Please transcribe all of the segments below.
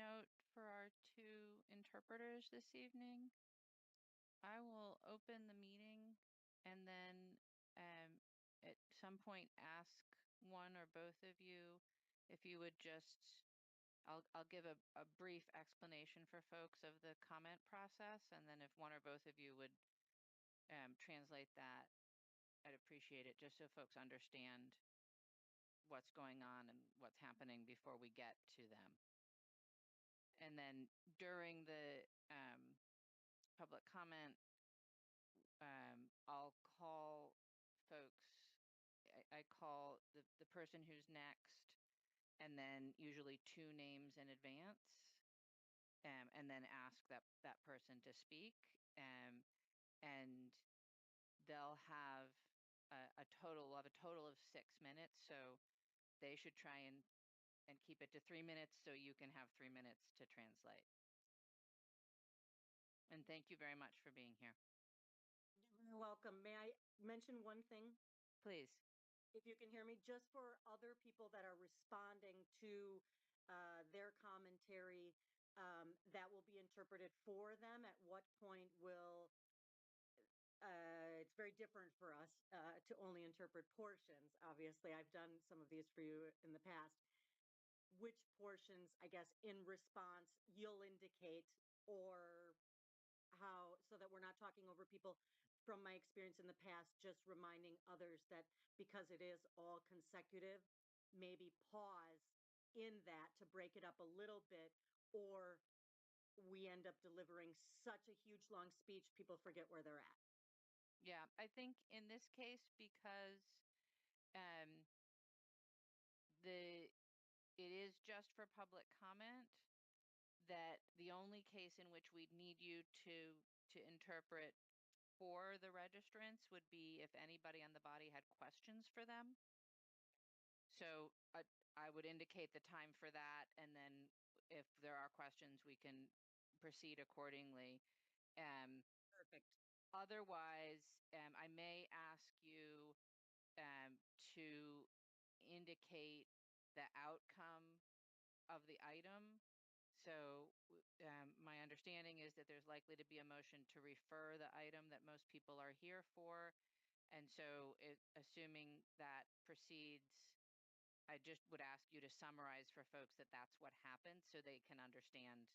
note for our two interpreters this evening. I will open the meeting and then at some point ask one or both of you if you would just, I'll give a brief explanation for folks of the comment process, and then if one or both of you would translate that, I'd appreciate it, just so folks understand what's going on and what's happening before we get to them. And then during the public comment, I'll call folks. I call the person who's next, and then usually two names in advance, and then ask that person to speak. And they'll have a total of 6 minutes, so they should try and keep it to 3 minutes so you can have 3 minutes to translate. And thank you very much for being here. You're welcome. May I mention one thing? Please. If you can hear me, just for other people that are responding to their commentary, that will be interpreted for them. At what point will it's very different for us to only interpret portions. Obviously, I've done some of these for you in the past. Which portions, I guess, in response you'll indicate, or how, so that we're not talking over people. From my experience in the past, just reminding others that because it is all consecutive, maybe pause in that to break it up a little bit, or we end up delivering such a huge long speech, people forget where they're at. Yeah, I think in this case, because um, it is just for public comment, that the only case in which we'd need you to interpret for the registrants would be if anybody on the body had questions for them. So I would indicate the time for that, and then if there are questions, we can proceed accordingly. Perfect. Otherwise, I may ask you to indicate the outcome of the item. So my understanding is that there's likely to be a motion to refer the item that most people are here for. And so assuming that proceeds, I just would ask you to summarize for folks that that's what happened so they can understand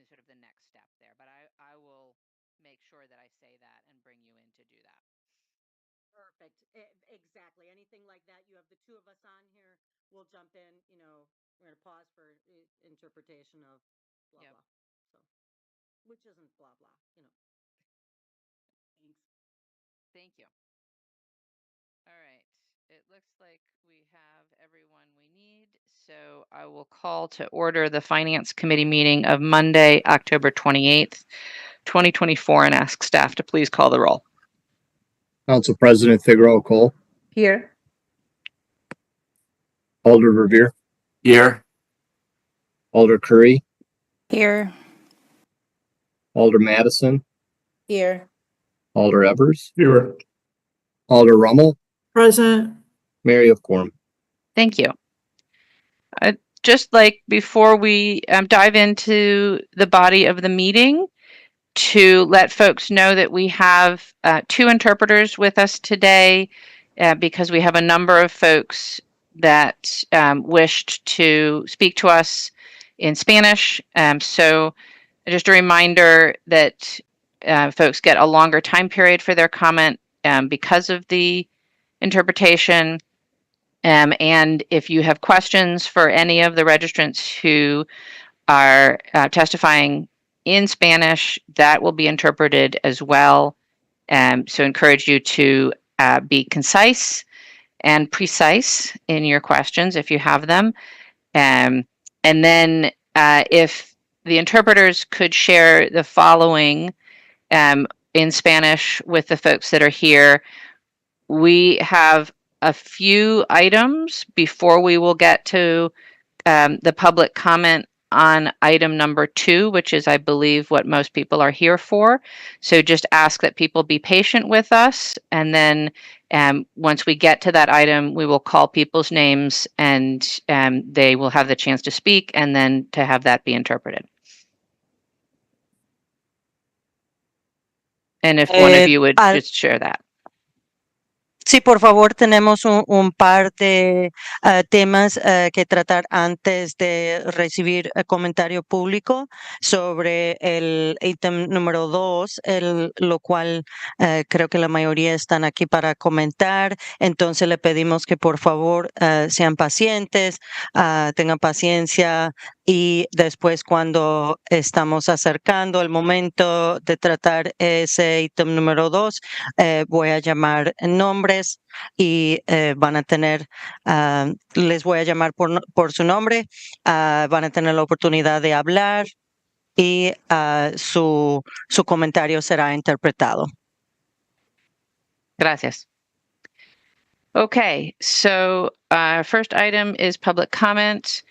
sort of the next step there. But I will make sure that I say that and bring you in to do that. Perfect. Exactly. Anything like that. You have the two of us on here. We'll jump in. We're going to pause for interpretation of blah, Yep. blah. So, which isn't blah, blah. Thanks. Thank you. All right. It looks like we have everyone we need. So I will call to order the Finance Committee meeting of Monday, October 28th, 2024, and ask staff to please call the roll. Council President Figueroa Cole. Here. Alder Revere. Here. Alder Curry. Here. Alder Madison. Here. Alder Evers. Here. Alder Rummel. Present. Mary of Quorum. Thank you. Just like before we dive into the body of the meeting, to let folks know that we have two interpreters with us today because we have a number of folks that wished to speak to us in Spanish. So just a reminder that folks get a longer time period for their comment because of the interpretation. And if you have questions for any of the registrants who are testifying in Spanish, that will be interpreted as well. So encourage you to be concise and precise in your questions if you have them. And then if the interpreters could share the following in Spanish with the folks that are here. We have a few items before we will get to the public comment on item number 2, which is, I believe, what most people are here for. So just ask that people be patient with us. And then Once we get to that item, we will call people's names and they will have the chance to speak and then to have that be interpreted. And if one of you would just share that. Sí, por favor, tenemos un par de temas que tratar antes de recibir comentario público sobre el ítem número 2, lo cual creo que la mayoría están aquí para comentar. Entonces le pedimos que por favor sean pacientes, tengan paciencia y después cuando estamos acercando el momento de tratar ese ítem número 2, voy a llamar nombres y van a tener, les voy a llamar por su nombre, van a tener la oportunidad de hablar y su comentario será interpretado. Gracias. Okay, so first item is public comment.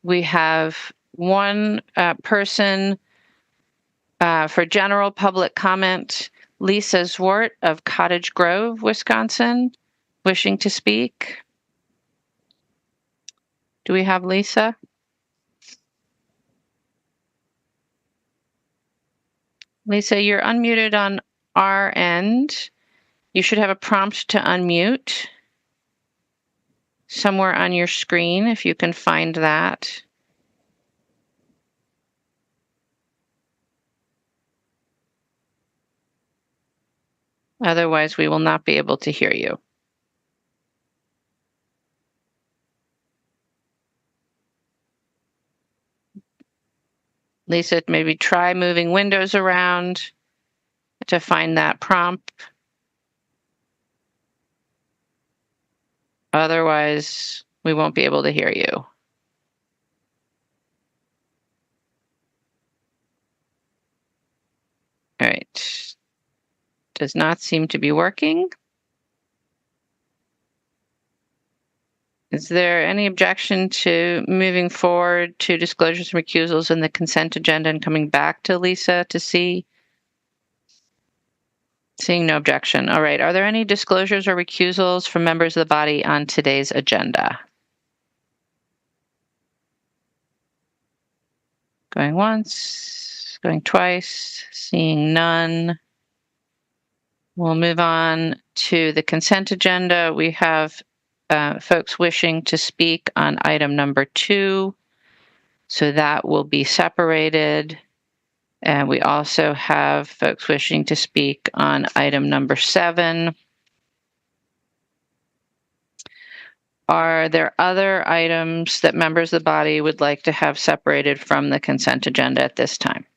We have one person for general public comment, Lisa Zwart of Cottage Grove, Wisconsin, wishing to speak. Do we have Lisa? Lisa, you're unmuted on our end. You should have a prompt to unmute somewhere on your screen, if you can find that. Otherwise, we will not be able to hear you. Lisa, maybe try moving windows around to find that prompt. Otherwise, we won't be able to hear you. All right. Does not seem to be working. Is there any objection to moving forward to disclosures and recusals in the consent agenda and coming back to Lisa to see? Seeing no objection. All right. Are there any disclosures or recusals from members of the body on today's agenda? Going once, going twice, seeing none. We'll move on to the consent agenda. We have folks wishing to speak on item number 2. So that will be separated. And we also have folks wishing to speak on item number 7. Are there other items that members of the body would like to have separated from the consent agenda at this time?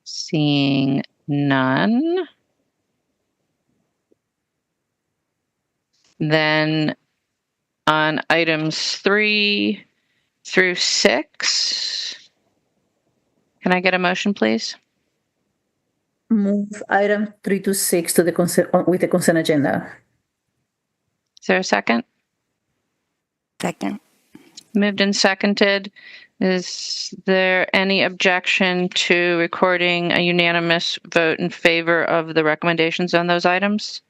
Seeing none. Then on items 3 through 6, can I get a motion, please? Move item 3 to 6 to the consent with the consent agenda. Is there a second? Second. Moved and seconded. Is there any objection to recording a unanimous vote in favor of the recommendations on those items?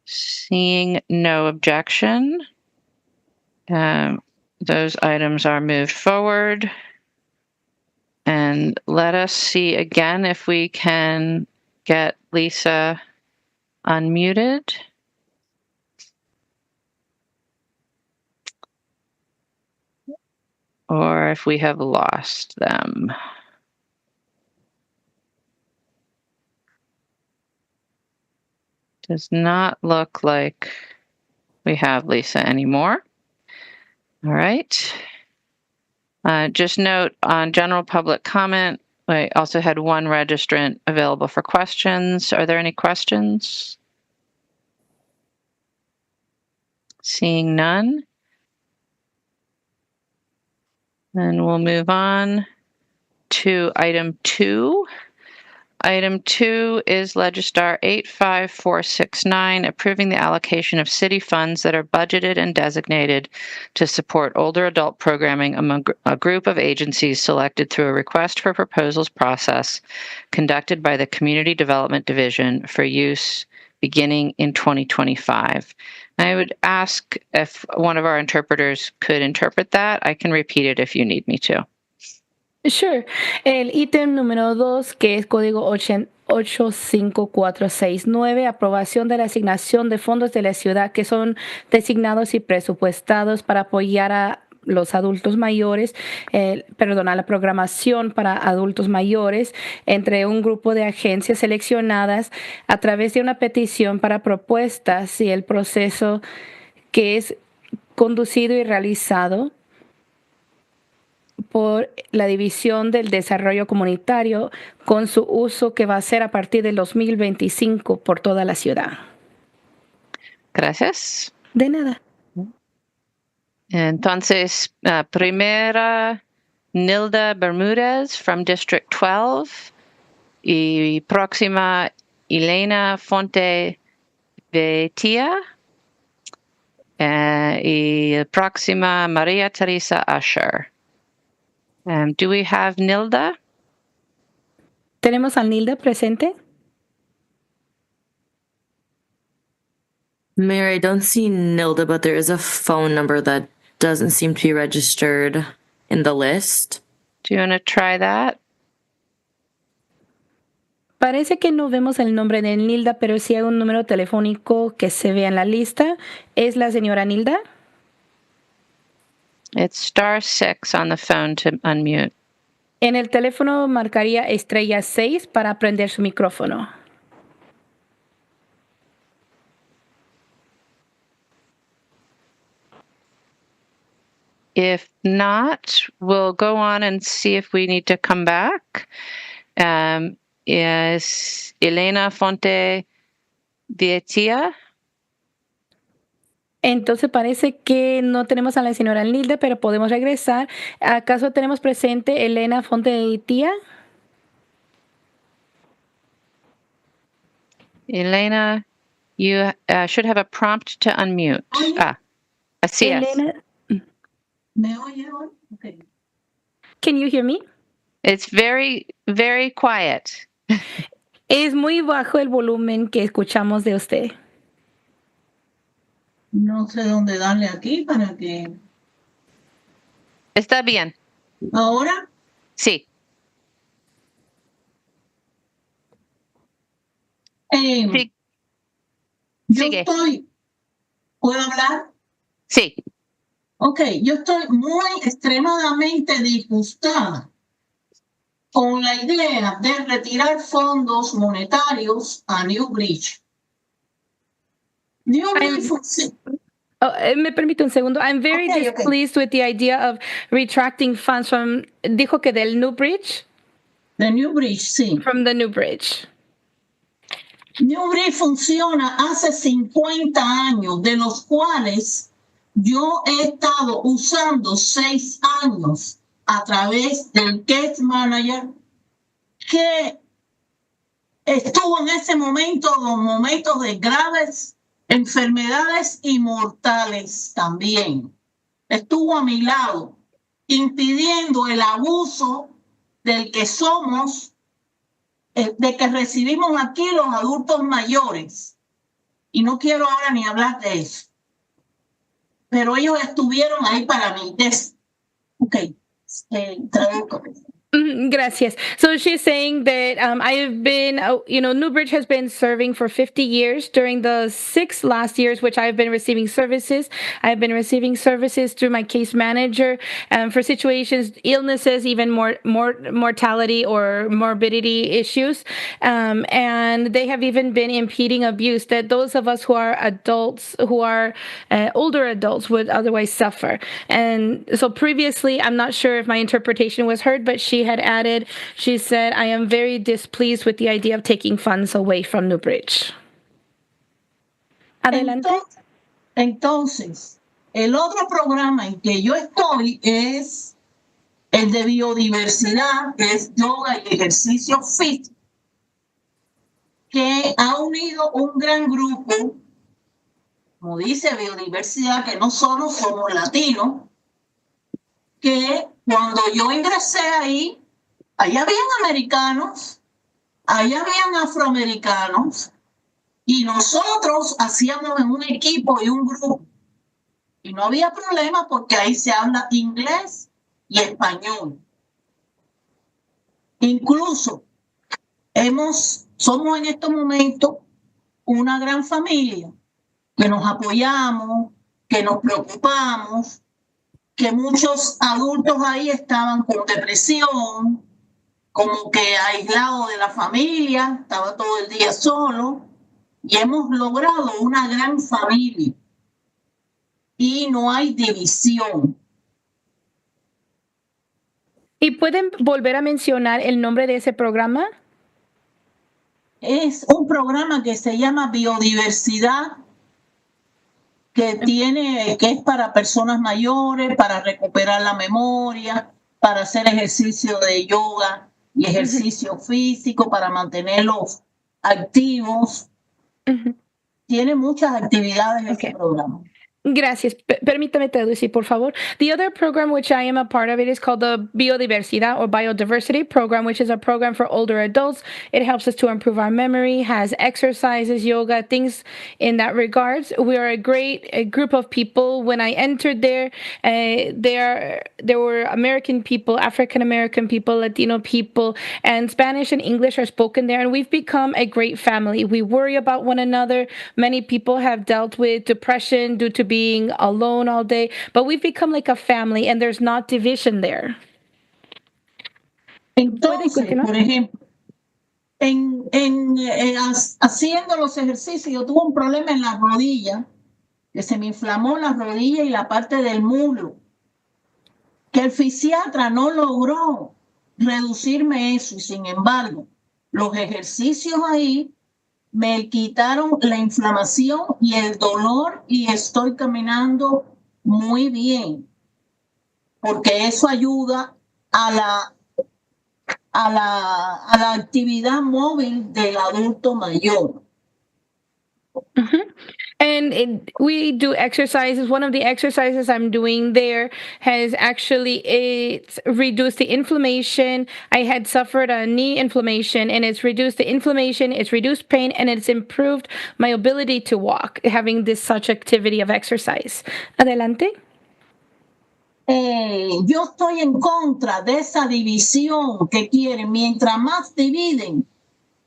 Seeing no objection, those items are moved forward. And let us see again if we can get Lisa unmuted. Or if we have lost them. Does not look like we have Lisa anymore. All right. Just note on general public comment, I also had one registrant available for questions. Are there any questions? Seeing none. Then we'll move on to item 2. Item 2 is Legistar 85469, approving the allocation of city funds that are budgeted and designated to support older adult programming among a group of agencies selected through a request for proposals process conducted by the Community Development Division for use beginning in 2025. I would ask if one of our interpreters could interpret that. I can repeat it if you need me to. Sure. El ítem número 2, que es código 85469, aprobación de la asignación de fondos de la ciudad que son designados y presupuestados para apoyar a los adultos mayores, a la programación para adultos mayores entre un grupo de agencias seleccionadas a través de una petición para propuestas y el proceso que es conducido y realizado por la División del Desarrollo Comunitario con su uso que va a ser a partir del 2025 por toda la ciudad. Gracias. De nada. Entonces, primera, Nilda Bermúdez from District 12 y próxima, Elena Fonte Vetia y próxima, María Teresa Asher. Do we have Nilda? ¿Tenemos a Nilda presente? Mayor, I don't see Nilda, but there is a phone number that doesn't seem to be registered in the list. Do you want to try that? Parece que no vemos el nombre de Nilda, pero sí hay un número telefónico que se ve en la lista. ¿Es la señora Nilda? It's *6 on the phone to unmute. En el teléfono marcaría estrella 6 para prender su micrófono. If not, we'll go on and see if we need to come back. Is Elena Fonte Vietia? Entonces parece que no tenemos a la señora Nilda, pero podemos regresar. ¿Acaso tenemos presente Elena Fonte de Tía? Elena, you should have a prompt to unmute. Así es. Elena, ¿Me oye hoy? Okay. can you hear me? It's very, very quiet. Es muy bajo el volumen que escuchamos de usted. No sé dónde darle aquí para que... ¿Está bien? ¿Ahora? Sí. Sí. Yo Sigue. ¿Puedo hablar? Sí. Ok, yo estoy muy extremadamente disgustada con la idea de retirar fondos monetarios a Newbridge. Me permite un segundo. I'm very displeased with the idea of retracting funds from, dijo que del New Bridge? The Newbridge, sí. From the New Bridge. Newbridge funciona hace 50 años, de los cuales yo he estado usando 6 años a través del case manager que estuvo en ese momento, los momentos de graves enfermedades y mortales también. Estuvo a mi lado, impidiendo el abuso del que somos, de que recibimos aquí los adultos mayores. Y no quiero ahora ni hablar de eso. Pero ellos estuvieron ahí para mí. Traduzco. Gracias. So she's saying that I've been, Newbridge has been serving for 50 years. During the 6 last years, which I've been receiving services, I've been receiving services through my case manager for situations, illnesses, even more mortality or morbidity issues. And they have even been impeding abuse that those of us who are adults, who are older adults, would otherwise suffer. And so previously, I'm not sure if my interpretation was heard, but she had added, she said, I am very displeased with the idea of taking funds away from Newbridge. Adelante. Entonces, el otro programa en que yo estoy es el de biodiversidad, que es yoga y ejercicio físico. que ha unido un gran grupo, como dice biodiversidad, que no solo somos latinos, que cuando yo ingresé ahí habían americanos, ahí habían afroamericanos, y nosotros hacíamos en un equipo y un grupo. Y no había problema porque ahí se habla inglés y español. Incluso somos en estos momentos una gran familia, que nos apoyamos, que nos preocupamos, que muchos adultos ahí estaban con depresión, como que aislado de la familia, estaba todo el día solo, y hemos logrado una gran familia y no hay división. ¿Y pueden volver a mencionar el nombre de ese programa? Es un programa que se llama Biodiversidad, que es para personas mayores, para recuperar la memoria, para hacer ejercicio de yoga y ejercicio físico, para mantenerlos activos. Tiene muchas actividades ese programa. Gracias. Permítame traducir, por favor. The other program which I am a part of, it is called the Biodiversidad or Biodiversity program, which is a program for older adults. It helps us to improve our memory, has exercises, yoga, things in that regards. We are a group of people. When I entered there were American people, African American people, Latino people, and Spanish and English are spoken there. And we've become a great family. We worry about one another. Many people have dealt with depression due to being alone all day, but we've become like a family and there's not division there. Entonces, por ejemplo, haciendo los ejercicios, yo tuve un problema en la rodilla, que se me inflamó la rodilla y la parte del muslo, que el fisiatra no logró reducirme eso, y sin embargo, los ejercicios ahí me quitaron la inflamación y el dolor y estoy caminando muy bien, porque eso ayuda a la actividad móvil del adulto mayor. And we do exercises. One of the exercises I'm doing there has it's reduced the inflammation. I had suffered a knee inflammation, and it's reduced the inflammation, it's reduced pain, and it's improved my ability to walk, having this such activity of exercise. Adelante. Yo estoy en contra de esa división que quieren. Mientras más dividen,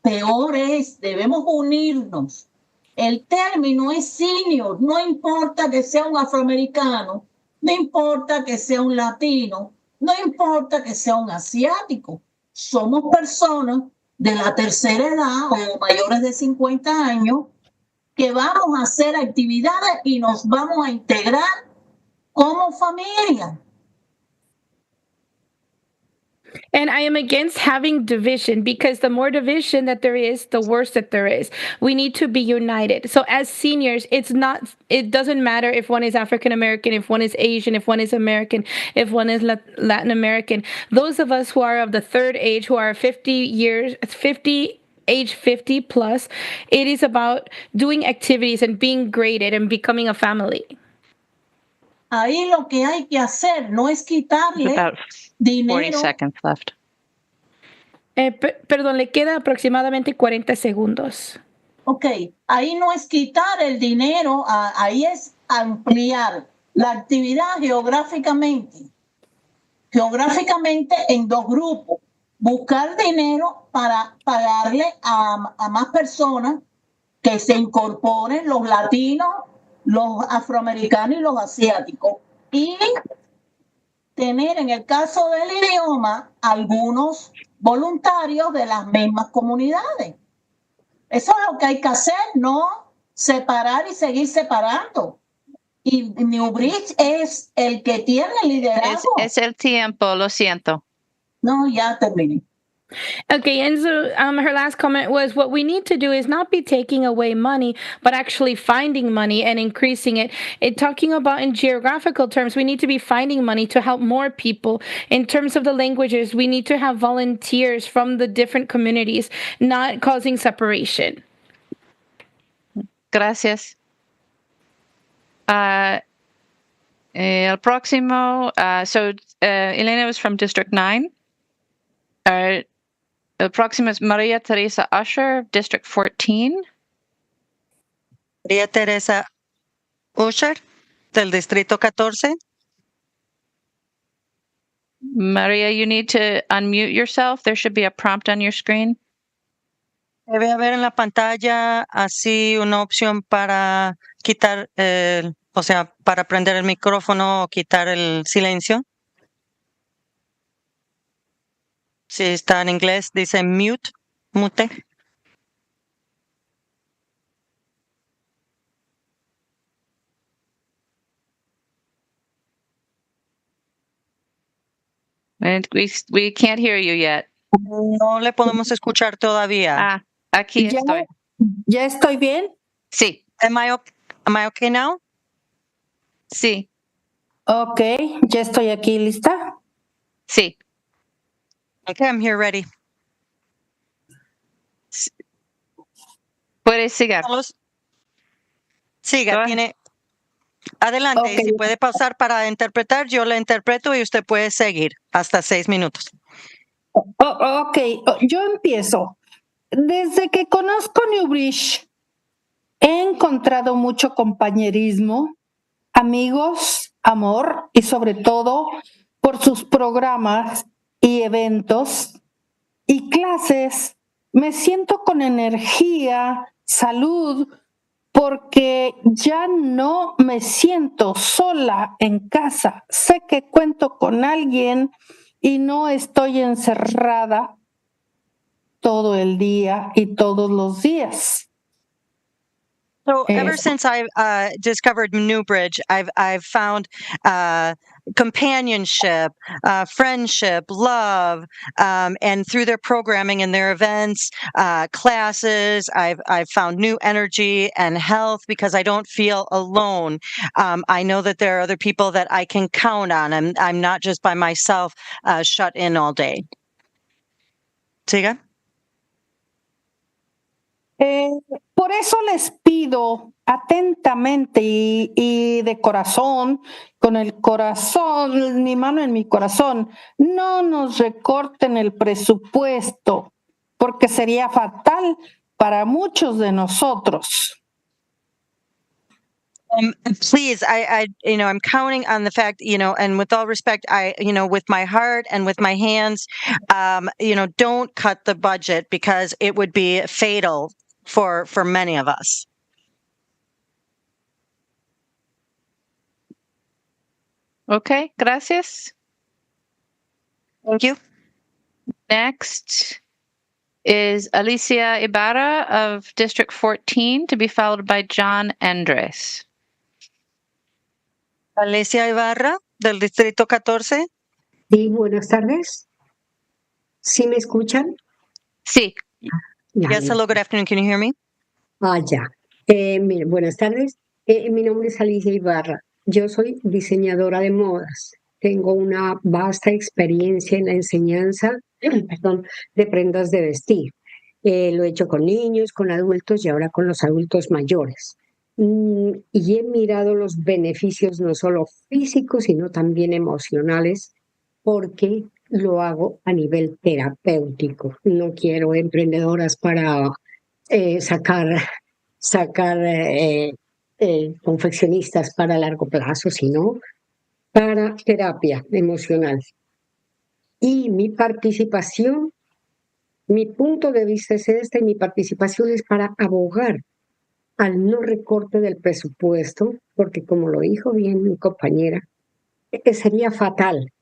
peor es. Debemos unirnos. El término es senior, no importa que sea un afroamericano, no importa que sea un latino, no importa que sea un asiático. Somos personas de la tercera edad o mayores de 50 años que vamos a hacer actividades y nos vamos a integrar como familia. And I am against having division, because the more division that there is, the worse that there is. We need to be united. So as seniors, it doesn't matter if one is African American, if one is Asian, if one is American, if one is Latin American. Those of us who are of the third age, who are age 50 plus, it is about doing activities and being graded and becoming a family. Ahí lo que hay que hacer no es quitarle About 40 dinero. seconds left. Perdón, le queda aproximadamente 40 segundos. Ok, ahí no es quitar el dinero, ahí es ampliar la actividad geográficamente en dos grupos. Buscar dinero para pagarle a más personas que se incorporen, los latinos, los afroamericanos y los asiáticos. Y tener, en el caso del idioma, algunos voluntarios de las mismas comunidades. Eso es lo que hay que hacer, no separar y seguir separando. Y Newbridge es el que tiene el liderazgo. Es el tiempo, lo siento. No, ya terminé. Okay, and so her last comment was what we need to do is not be taking away money, but actually finding money and increasing it. Talking about in geographical terms, we need to be finding money to help more people. In terms of the languages, we need to have volunteers from the different communities, not causing separation. Gracias. El próximo, Elena was from District 9. El próximo es Maria Teresa Usher, District 14. María Teresa Usher, del Distrito 14. Maria, you need to unmute yourself. There should be a prompt on your screen. Debe haber en la pantalla así una opción para quitar para prender el micrófono o quitar el silencio. Si está en inglés, dice mute. And we can't hear you yet. No le podemos escuchar todavía. Aquí estoy. ¿Ya estoy bien? Sí. Am I okay now? Sí. Ok, ya estoy aquí lista. Sí. Okay, I'm here ready. Puedes seguir. Siga, tiene. Adelante, Okay. y si puede pausar para interpretar, yo le interpreto y usted puede seguir hasta 6 minutos. Ok, yo empiezo. Desde que conozco Newbridge, he encontrado mucho compañerismo, amigos, amor y sobre todo por sus programas y eventos y clases. Me siento con energía, salud, porque ya no me siento sola en casa. Sé que cuento con alguien y no estoy encerrada todo el día y todos los días. So ever since I've discovered Newbridge, I've found companionship, friendship, love, and through their programming and their events, classes, I've found new energy and health because I don't feel alone. I know that there are other people that I can count on. I'm not just by myself, shut in all day. Siga. Por eso les pido atentamente y de corazón, con el corazón, mi mano en mi corazón, no nos recorten el presupuesto, porque sería fatal para muchos de nosotros. Please, I'm counting on the fact, and with all respect, with my heart and with my hands, don't cut the budget because it would be fatal for many of us. Okay, gracias. Thank you. Next is Alicia Ibarra of District 14, to be followed by John Andres. Alicia Ibarra, del Distrito 14. Sí, buenas tardes. ¿Sí me escuchan? Sí. Yes, hello, good afternoon. Can you hear me? Ya. Mire, buenas tardes. Mi nombre es Alicia Ibarra. Yo soy diseñadora de modas. Tengo una vasta experiencia en la enseñanza, de prendas de vestir. Lo he hecho con niños, con adultos y ahora con los adultos mayores. Y he mirado los beneficios no solo físicos, sino también emocionales, porque lo hago a nivel terapéutico. No quiero emprendedoras para sacar confeccionistas para largo plazo, sino para terapia emocional. Y mi participación, mi punto de vista es este, y mi participación es para abogar al no recorte del presupuesto, porque como lo dijo bien mi compañera, sería fatal,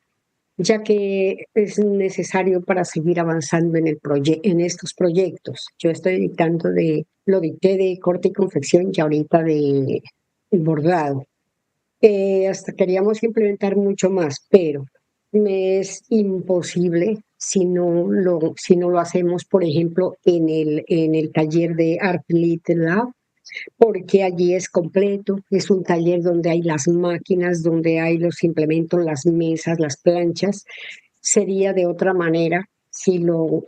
ya que es necesario para seguir avanzando en estos proyectos. Yo lo dicté de corte y confección y ahorita de bordado. Hasta queríamos implementar mucho más, pero Me es imposible si no lo hacemos, por ejemplo, en el taller de Art Lit Lab, porque allí es completo, es un taller donde hay las máquinas, donde hay los implementos, las mesas, las planchas. Sería de otra manera. Si lo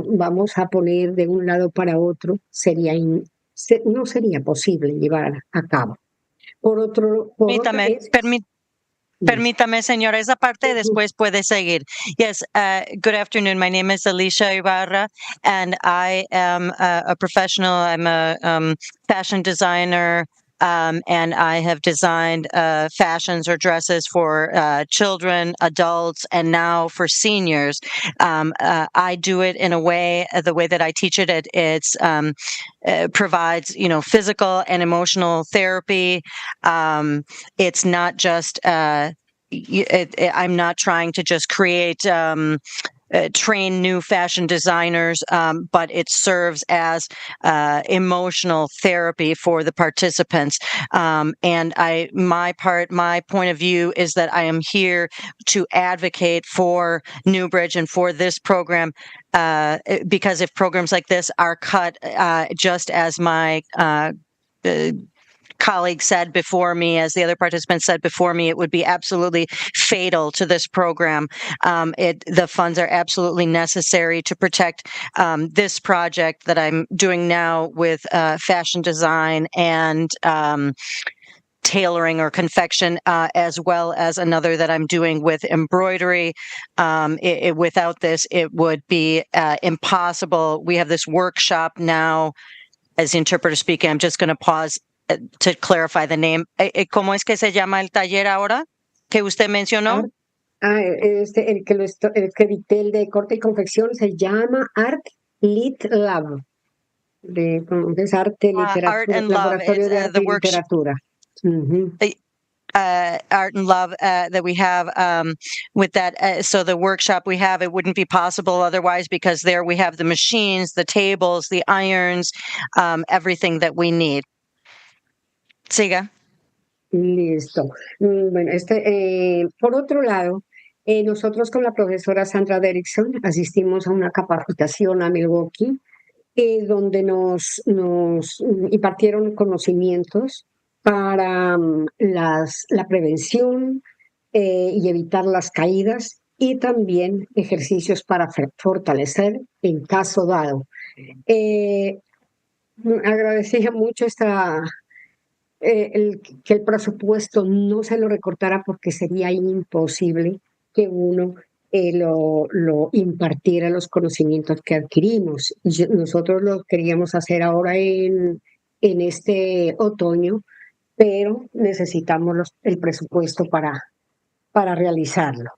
vamos a poner de un lado para otro, no sería posible llevar a cabo. Por otra Permítame, vez, Permítame, señora, esa parte después puede seguir. Yes, good afternoon. My name is Alicia Ibarra, and I am a professional. I'm a fashion designer, and I have designed fashions or dresses for children, adults, and now for seniors. I do it in a way, the way that I teach it, it's provides, physical and emotional therapy. It's not just I'm not trying to just create train new fashion designers, but it serves as emotional therapy for the participants. And my point of view is that I am here to advocate for Newbridge and for this program, because if programs like this are cut, just as my colleague said before me, as the other participants said before me, it would be absolutely fatal to this program. The funds are absolutely necessary to protect this project that I'm doing now with fashion design and tailoring or confection, as well as another that I'm doing with embroidery. Without this, it would be impossible. We have this workshop now, as the interpreter speaking. I'm just going to pause to clarify the name. ¿Cómo es que se llama el taller ahora que usted mencionó? El que dicté, el de corte y confección, se llama Art Lit Lab. Es arte, literatura, Art and laboratorio Love. de arte y literatura. Art and Love that we have with that. So the workshop we have, it wouldn't be possible otherwise, because there we have the machines, the tables, the irons, everything that we need. Siga. Listo. Bueno, por otro lado, nosotros con la profesora Sandra Derrickson asistimos a una capacitación a Milwaukee, donde nos impartieron conocimientos para la prevención y evitar las caídas, y también ejercicios para fortalecer en caso dado. Agradecía mucho que el presupuesto no se lo recortara, porque sería imposible que uno lo impartiera los conocimientos que adquirimos. Nosotros lo queríamos hacer ahora en este otoño, pero necesitamos el presupuesto para realizarlo.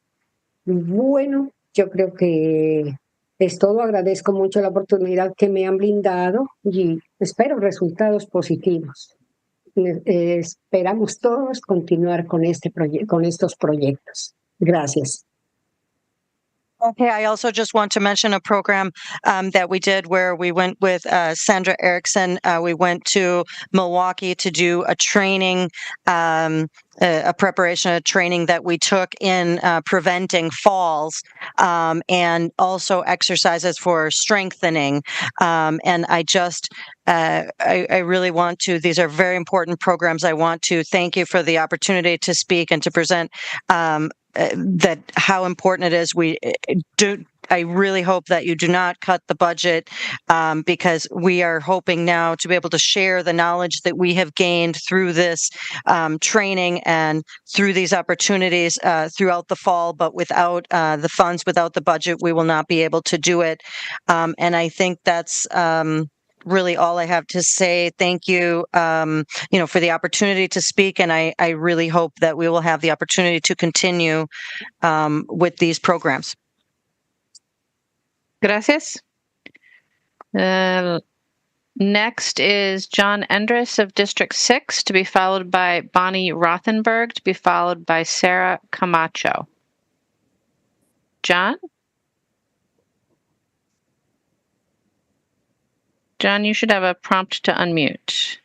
Bueno, yo creo que es todo. Agradezco mucho la oportunidad que me han brindado y espero resultados positivos. Esperamos todos continuar con estos proyectos. Gracias. Okay, I also just want to mention a program that we did where we went with Sandra Erickson. We went to Milwaukee to do a training, a preparation, a training that we took in preventing falls, and also exercises for strengthening. And I really want to, these are very important programs. I want to thank you for the opportunity to speak and to present that how important it is. I really hope that you do not cut the budget, because we are hoping now to be able to share the knowledge that we have gained through this training and through these opportunities throughout the fall. But without the funds, without the budget, we will not be able to do it. And I think that's really all I have to say. Thank you, for the opportunity to speak. And I really hope that we will have the opportunity to continue with these programs. Gracias. Next is John Endres of District 6, to be followed by Bonnie Rothenberg, to be followed by Sarah Camacho. John? John, you should have a prompt to unmute.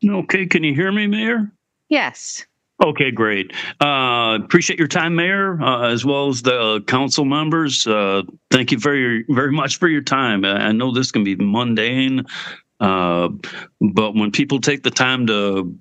Okay, can you hear me, Mayor? Yes. Okay, great. Appreciate your time, Mayor, as well as the council members. Thank you very, very much for your time. I know this can be mundane, but when people take the time to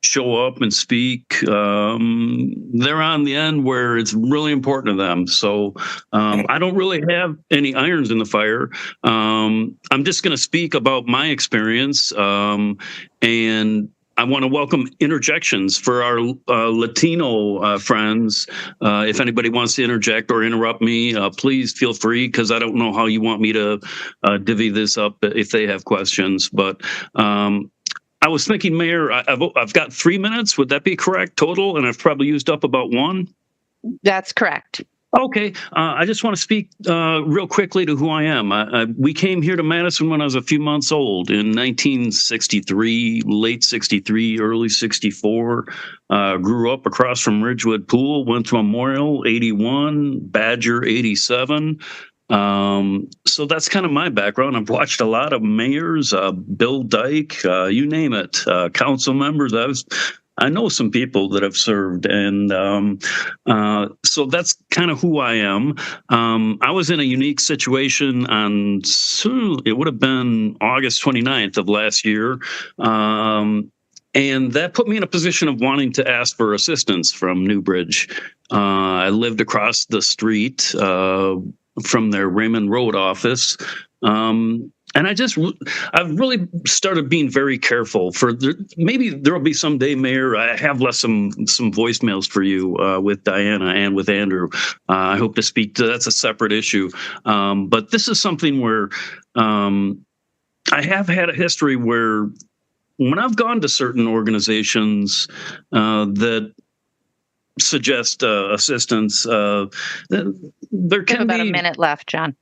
show up and speak, they're on the end where it's really important to them. So I don't really have any irons in the fire. I'm just going to speak about my experience, and I want to welcome interjections for our Latino friends. If anybody wants to interject or interrupt me, please feel free, because I don't know how you want me to divvy this up if they have questions. But I was thinking, Mayor, I've got 3 minutes. Would that be correct total? And I've probably used up about one. That's correct. Okay, I just want to speak real quickly to who I am. We came here to Madison when I was a few months old in 1963, late 63, early 64. Grew up across from Ridgewood Pool, went to Memorial 81, Badger 87. So that's kind of my background. I've watched a lot of mayors, Bill Dyke, you name it, council members. I know some people that have served, and so that's kind of who I am. I was in a unique situation on, it would have been August 29th of last year. And that put me in a position of wanting to ask for assistance from Newbridge. I lived across the street from their Raymond Road office. And I've really started being very careful maybe there'll be someday, Mayor, I have left some voicemails for you with Diana and with Andrew. I hope to speak to, that's a separate issue. But this is something where I have had a history where when I've gone to certain organizations that suggest assistance, there can about be a minute left, John.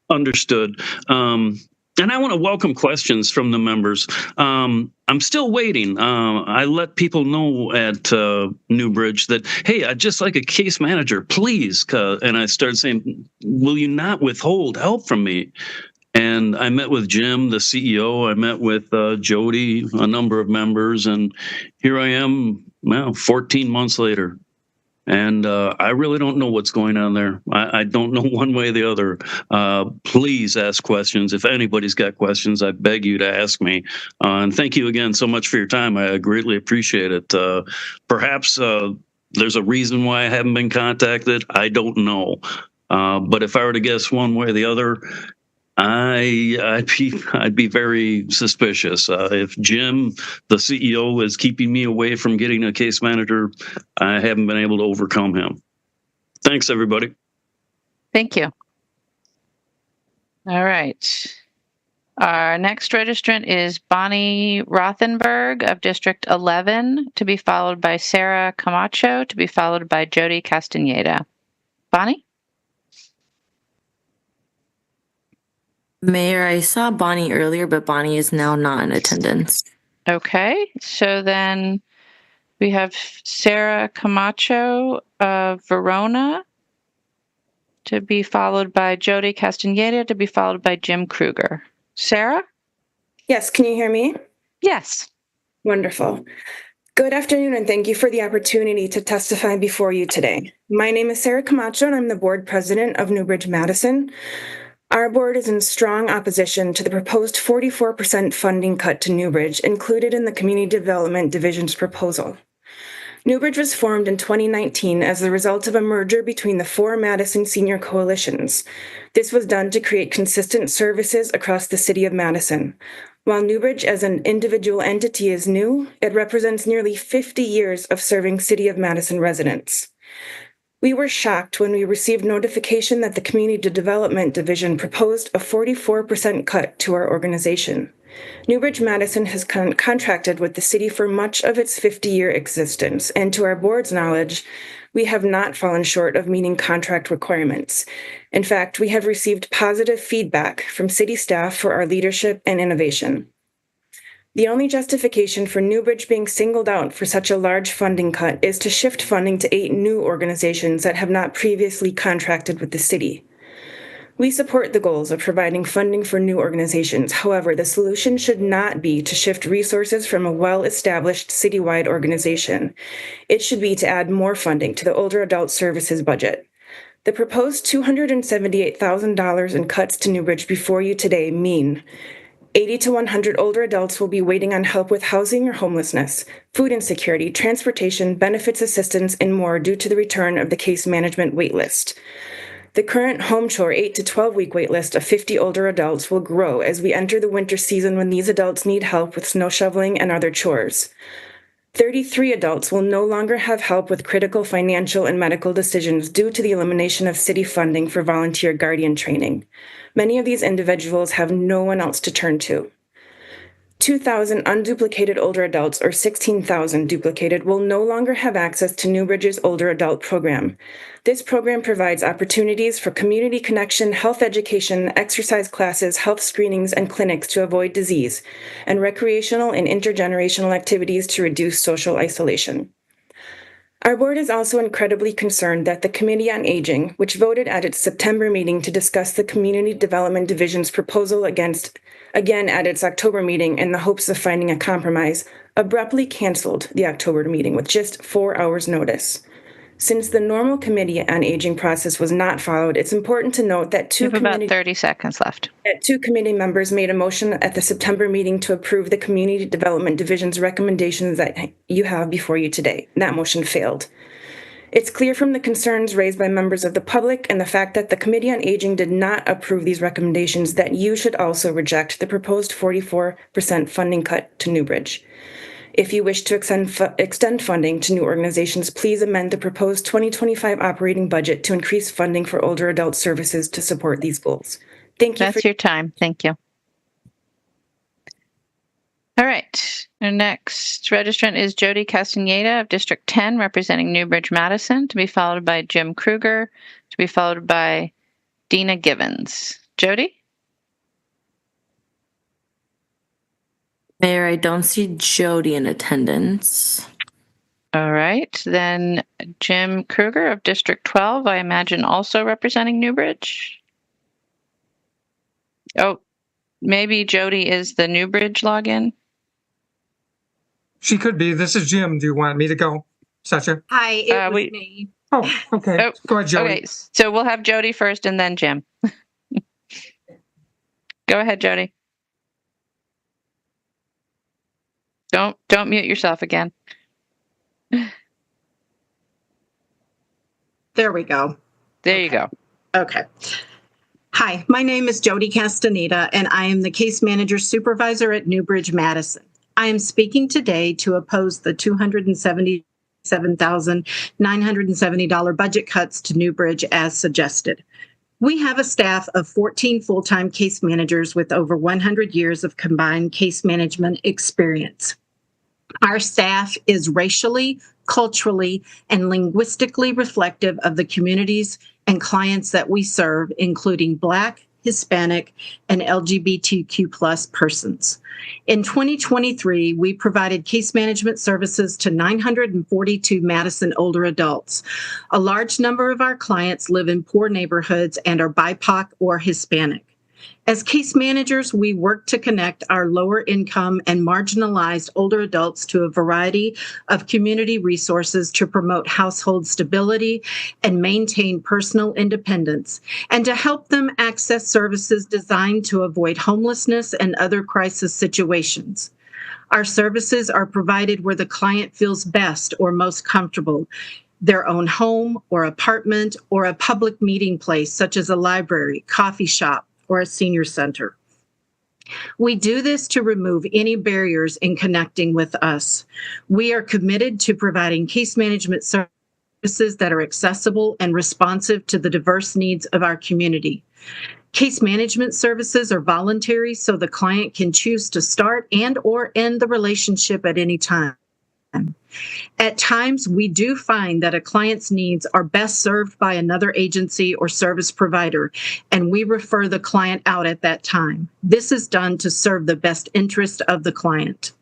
Understood. And I want to welcome questions from the members. I'm still waiting. I let people know at Newbridge that, hey, I'd just like a case manager, please. And I started saying, will you not withhold help from me? And I met with Jim, the CEO. I met with Jody, a number of members. And here I am, 14 months later. And I really don't know what's going on there. I don't know one way or the other. Please ask questions. If anybody's got questions, I beg you to ask me. And thank you again so much for your time. I greatly appreciate it. Perhaps there's a reason why I haven't been contacted. I don't know. But if I were to guess one way or the other, I'd be very suspicious. If Jim, the CEO, is keeping me away from getting a case manager, I haven't been able to overcome him. Thanks, everybody. Thank you. All right. Our next registrant is Bonnie Rothenberg of District 11, to be followed by Sarah Camacho, to be followed by Jody Castaneda. Bonnie? Mayor, I saw Bonnie earlier, but Bonnie is now not in attendance. Okay, so then we have Sarah Camacho of Verona, to be followed by Jody Castaneda, to be followed by Jim Kruger. Sarah? Yes, can you hear me? Yes. Wonderful. Good afternoon, and thank you for the opportunity to testify before you today. My name is Sarah Camacho, and I'm the board president of Newbridge Madison. Our board is in strong opposition to the proposed 44% funding cut to Newbridge included in the Community Development Division's proposal. Newbridge was formed in 2019 as the result of a merger between the four Madison senior coalitions. This was done to create consistent services across the city of Madison. While Newbridge as an individual entity is new, it represents nearly 50 years of serving City of Madison residents. We were shocked when we received notification that the Community Development Division proposed a 44% cut to our organization. Newbridge Madison has contracted with the city for much of its 50-year existence, and to our board's knowledge, we have not fallen short of meeting contract requirements. In fact, we have received positive feedback from city staff for our leadership and innovation. The only justification for Newbridge being singled out for such a large funding cut is to shift funding to 8 new organizations that have not previously contracted with the city. We support the goals of providing funding for new organizations. However, the solution should not be to shift resources from a well-established citywide organization. It should be to add more funding to the older adult services budget. The proposed $278,000 in cuts to Newbridge before you today mean 80 to 100 older adults will be waiting on help with housing or homelessness, food insecurity, transportation, benefits assistance, and more due to the return of the case management waitlist. The current home chore 8 to 12-week waitlist of 50 older adults will grow as we enter the winter season when these adults need help with snow shoveling and other chores. 33 adults will no longer have help with critical financial and medical decisions due to the elimination of city funding for volunteer guardian training. Many of these individuals have no one else to turn to. 2,000 unduplicated older adults, or 16,000 duplicated, will no longer have access to Newbridge's older adult program. This program provides opportunities for community connection, health education, exercise classes, health screenings, and clinics to avoid disease, and recreational and intergenerational activities to reduce social isolation. Our board is also incredibly concerned that the Committee on Aging, which voted at its September meeting to discuss the Community Development Division's proposal again at its October meeting in the hopes of finding a compromise, abruptly canceled the October meeting with just 4 hours' notice. Since the normal Committee on Aging process was not followed, it's important to note that We have about 30 seconds left. two committee members made a motion at the September meeting to approve the Community Development Division's recommendations that you have before you today. That motion failed. It's clear from the concerns raised by members of the public and the fact that the Committee on Aging did not approve these recommendations that you should also reject the proposed 44% funding cut to Newbridge. If you wish to extend funding to new organizations, please amend the proposed 2025 operating budget to increase funding for older adult services to support these goals. Thank you. That's your time. Thank you. All right. Our next registrant is Jody Castaneda of District 10, representing Newbridge Madison, to be followed by Jim Kruger, to be followed by Dina Givens. Jody? Mayor, I don't see Jody in attendance. All right. Then Jim Kruger of District 12, I imagine also representing Newbridge. Oh, maybe Jody is the Newbridge login. She could be. This is Jim. Do you want me to go, Sacha? Hi, it was me. Oh, okay. Oh, go ahead, Jody. Okay, so we'll have Jody first and then Jim. Go ahead, Jody. Don't mute yourself again. There we go. There you go. Okay. Hi, my name is Jody Castaneda, and I am the Case Manager Supervisor at Newbridge Madison. I am speaking today to oppose the $277,970 budget cuts to Newbridge as suggested. We have a staff of 14 full-time case managers with over 100 years of combined case management experience. Our staff is racially, culturally, and linguistically reflective of the communities and clients that we serve, including Black, Hispanic, and LGBTQ+ persons. In 2023, we provided case management services to 942 Madison older adults. A large number of our clients live in poor neighborhoods and are BIPOC or Hispanic. As case managers, we work to connect our lower income and marginalized older adults to a variety of community resources to promote household stability and maintain personal independence, and to help them access services designed to avoid homelessness and other crisis situations. Our services are provided where the client feels best or most comfortable, their own home or apartment or a public meeting place such as a library, coffee shop, or a senior center. We do this to remove any barriers in connecting with us. We are committed to providing case management services that are accessible and responsive to the diverse needs of our community. Case management services are voluntary, so the client can choose to start and or end the relationship at any time. At times, we do find that a client's needs are best served by another agency or service provider, and we refer the client out at that time. This is done to serve the best interest of the client.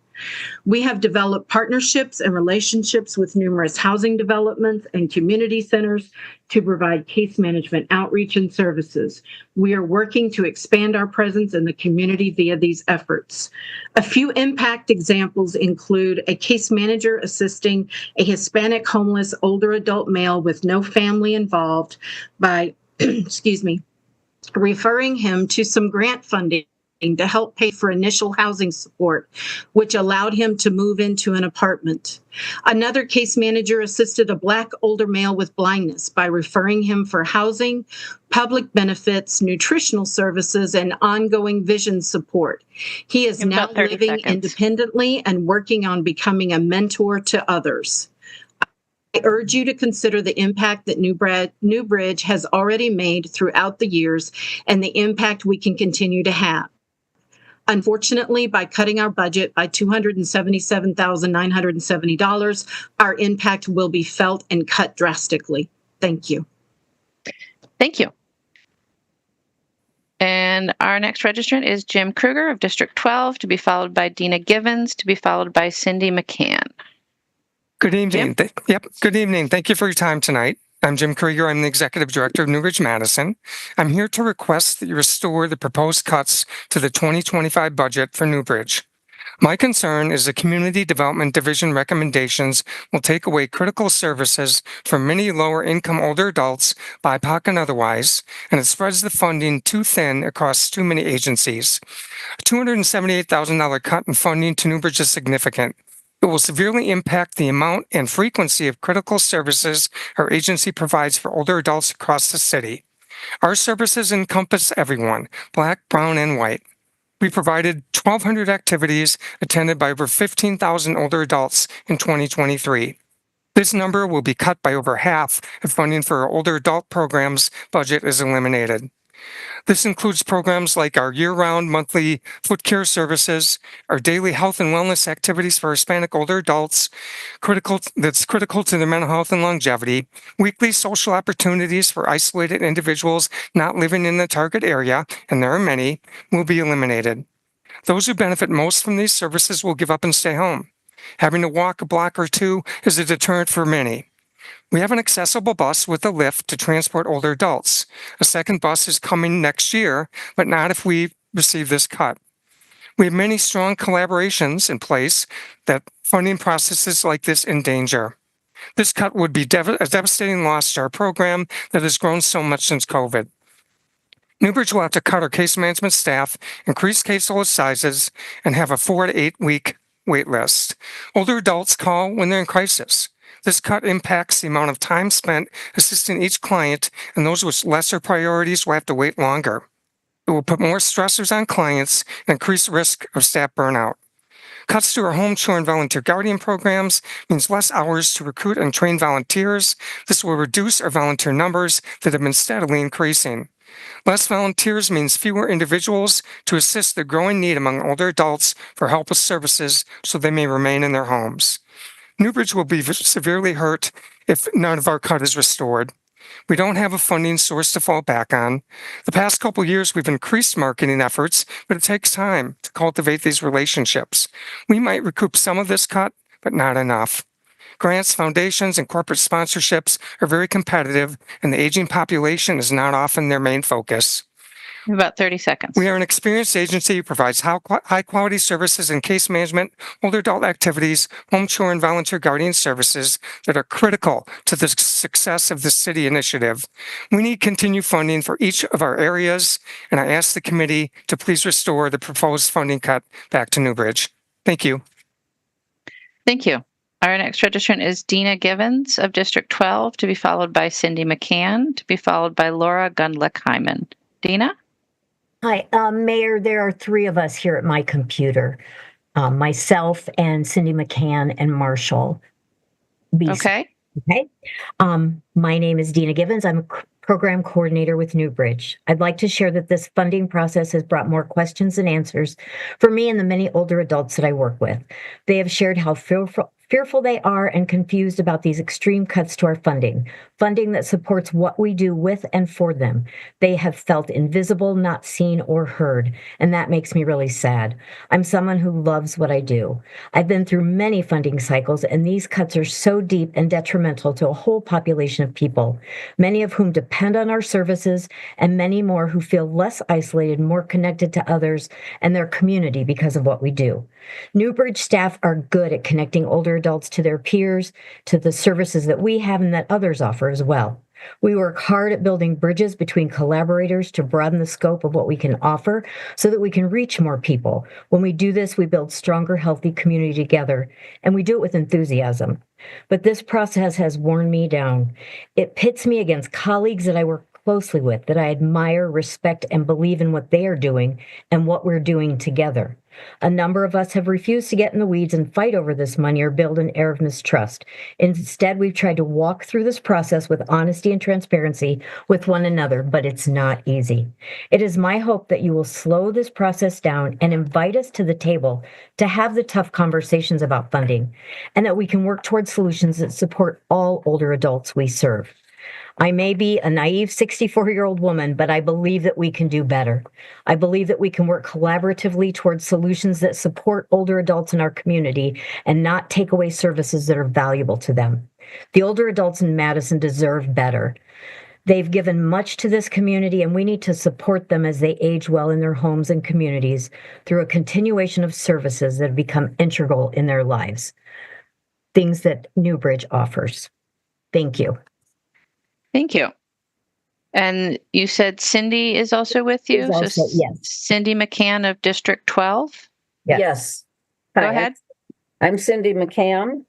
We have developed partnerships and relationships with numerous housing developments and community centers to provide case management outreach and services. We are working to expand our presence in the community via these efforts. A few impact examples include a case manager assisting a Hispanic homeless older adult male with no family involved by, referring him to some grant funding to help pay for initial housing support, which allowed him to move into an apartment. Another case manager assisted a Black older male with blindness by referring him for housing, public benefits, nutritional services, and ongoing vision support. He is now living independently and working on becoming a mentor to others. I urge you to consider the impact that New Bridge has already made throughout the years and the impact we can continue to have. Unfortunately, by cutting our budget by $277,970, our impact will be felt and cut drastically. Thank you. Thank you. And our next registrant is Jim Kruger of District 12, to be followed by Dina Givens, to be followed by Cindy McCann. Good evening. Good evening. Thank you for your time tonight. I'm Jim Krieger. I'm the Executive Director of New Bridge Madison. I'm here to request that you restore the proposed cuts to the 2025 budget for New Bridge. My concern is the Community Development Division recommendations will take away critical services from many lower-income older adults, BIPOC and otherwise, and it spreads the funding too thin across too many agencies. A $278,000 cut in funding to New Bridge is significant. It will severely impact the amount and frequency of critical services our agency provides for older adults across the city. Our services encompass everyone, Black, brown, and white. We provided 1,200 activities attended by over 15,000 older adults in 2023. This number will be cut by over half if funding for our older adult programs budget is eliminated. This includes programs like our year-round monthly foot care services, our daily health and wellness activities for Hispanic older adults, that's critical to their mental health and longevity, weekly social opportunities for isolated individuals not living in the target area, and there are many, will be eliminated. Those who benefit most from these services will give up and stay home. Having to walk a block or two is a deterrent for many. We have an accessible bus with a lift to transport older adults. A second bus is coming next year, but not if we receive this cut. We have many strong collaborations in place that funding processes like this endanger. This cut would be a devastating loss to our program that has grown so much since COVID. New Bridge will have to cut our case management staff, increase caseload sizes, and have a 4 to 8 week wait list. Older adults call when they're in crisis. This cut impacts the amount of time spent assisting each client, and those with lesser priorities will have to wait longer. It will put more stressors on clients and increase risk of staff burnout. Cuts to our home chore and volunteer guardian programs means less hours to recruit and train volunteers. This will reduce our volunteer numbers that have been steadily increasing. Less volunteers means fewer individuals to assist the growing need among older adults for help with services so they may remain in their homes. New Bridge will be severely hurt if none of our cut is restored. We don't have a funding source to fall back on. The past couple years, we've increased marketing efforts, but it takes time to cultivate these relationships. We might recoup some of this cut, but not enough. Grants, foundations, and corporate sponsorships are very competitive, and the aging population is not often their main focus. About 30 seconds. We are an experienced agency who provides high-quality services in case management, older adult activities, home chore, and volunteer guardian services that are critical to the success of the city initiative. We need continued funding for each of our areas, and I ask the committee to please restore the proposed funding cut back to New Bridge. Thank you. Thank you. Our next registrant is Dina Givens of District 12, to be followed by Cindy McCann, to be followed by Laura Gundlick-Hyman. Dina? Hi, Mayor, there are 3 of us here at my computer, myself and Cindy McCann and Marshall. Okay. Okay. My name is Dina Givens. I'm a program coordinator with New Bridge. I'd like to share that this funding process has brought more questions than answers for me and the many older adults that I work with. They have shared how fearful they are and confused about these extreme cuts to our funding that supports what we do with and for them. They have felt invisible, not seen or heard, and that makes me really sad. I'm someone who loves what I do. I've been through many funding cycles, and these cuts are so deep and detrimental to a whole population of people, many of whom depend on our services, and many more who feel less isolated, more connected to others and their community because of what we do. Newbridge staff are good at connecting older adults to their peers, to the services that we have and that others offer as well. We work hard at building bridges between collaborators to broaden the scope of what we can offer so that we can reach more people. When we do this, we build stronger, healthy community together, and we do it with enthusiasm. But this process has worn me down. It pits me against colleagues that I work closely with, that I admire, respect, and believe in what they are doing and what we're doing together. A number of us have refused to get in the weeds and fight over this money or build an air of mistrust. Instead, we've tried to walk through this process with honesty and transparency with one another, but it's not easy. It is my hope that you will slow this process down and invite us to the table to have the tough conversations about funding, and that we can work towards solutions that support all older adults we serve. I may be a naive 64-year-old woman, but I believe that we can do better. I believe that we can work collaboratively towards solutions that support older adults in our community and not take away services that are valuable to them. The older adults in Madison deserve better. They've given much to this community, and we need to support them as they age well in their homes and communities through a continuation of services that have become integral in their lives, things that Newbridge offers. Thank you. Thank you. And you said Cindy is also with you? Also, yes. Cindy McCann of District 12? Yes. Go Hi, ahead. I'm Cindy McCann.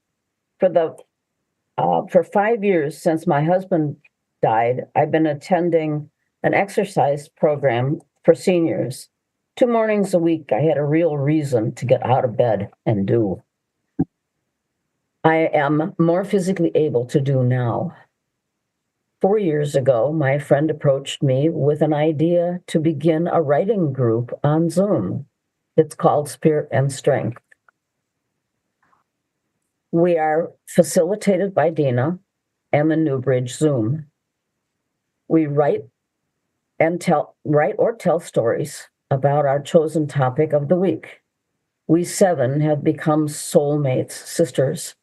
For 5 years since my husband died, I've been attending an exercise program for seniors. 2 mornings a week, I had a real reason to get out of bed and do. I am more physically able to do now. 4 years ago, my friend approached me with an idea to begin a writing group on Zoom. It's called Spirit and Strength. We are facilitated by Dina and the Newbridge Zoom. We write or tell stories about our chosen topic of the week. We 7 have become soulmates, sisters.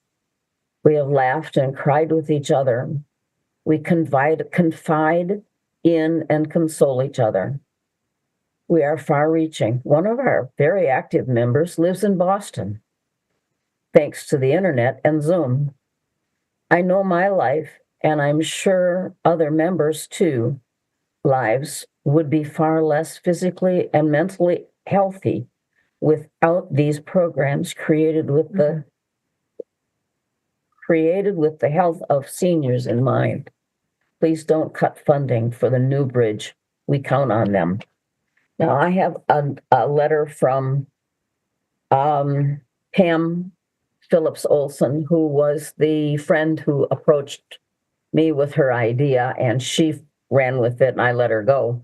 We have laughed and cried with each other. We confide in and console each other. We are far-reaching. One of our very active members lives in Boston, thanks to the internet and Zoom. I know my life, and I'm sure other members too, lives would be far less physically and mentally healthy without these programs created with the health of seniors in mind. Please don't cut funding for the Newbridge. We count on them. Now, I have a letter from Pam Phillips Olson, who was the friend who approached me with her idea, and she ran with it, and I let her go.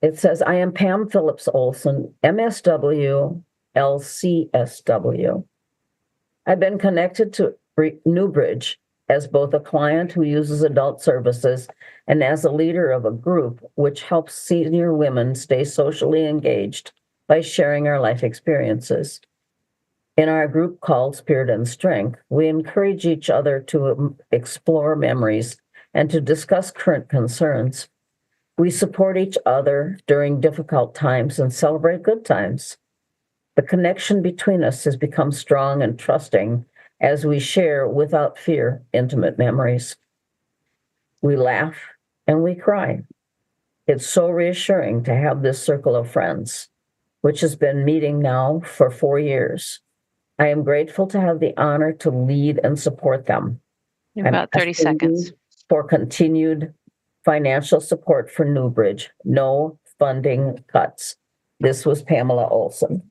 It says, I am Pam Phillips Olson, MSW, LCSW. I've been connected to Newbridge as both a client who uses adult services and as a leader of a group which helps senior women stay socially engaged by sharing our life experiences. In our group called Spirit and Strength, we encourage each other to explore memories and to discuss current concerns. We support each other during difficult times and celebrate good times. The connection between us has become strong and trusting as we share without fear intimate memories. We laugh and we cry. It's so reassuring to have this circle of friends, which has been meeting now for 4 years. I am grateful to have the honor to lead and support them. About 30 seconds. For continued financial support for Newbridge. No funding cuts. This was Pamela Olson.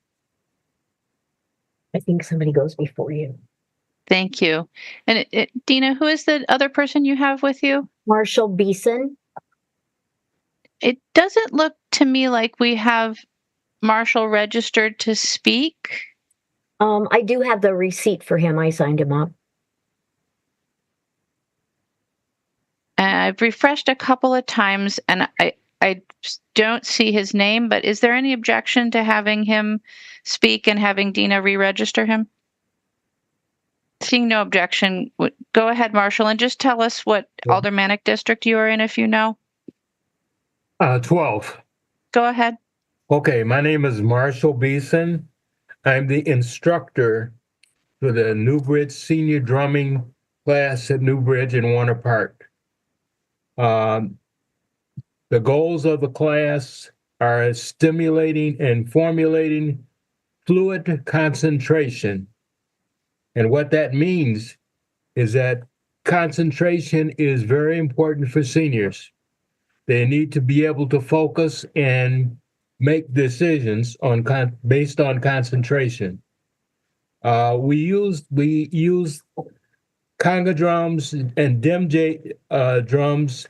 I think somebody goes before you. Thank you. And Dina, who is the other person you have with you? Marshall Beeson. It doesn't look to me like we have Marshall registered to speak. I do have the receipt for him. I signed him up. I've refreshed a couple of times and I don't see his name, but is there any objection to having him speak and having Dina re-register him? Seeing no objection, go ahead, Marshall, and just tell us what aldermanic district you are in if you know. 12. Go ahead. Okay, my name is Marshall Beeson. I'm the instructor for the Newbridge Senior Drumming class at Newbridge in Warner Park. The goals of the class are stimulating and formulating fluid concentration. And what that means is that concentration is very important for seniors. They need to be able to focus and make decisions based on concentration. We use conga drums and djembe drums,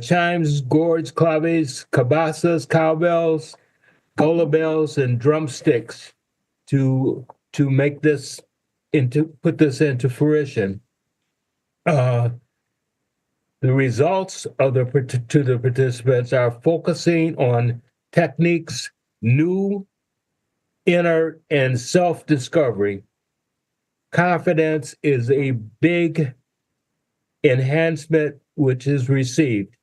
chimes, gourds, claves, cabasas, cowbells, gola bells, and drumsticks to put this into fruition. The results to the participants are focusing on techniques, new, inner, and self-discovery. Confidence is a big enhancement which is received.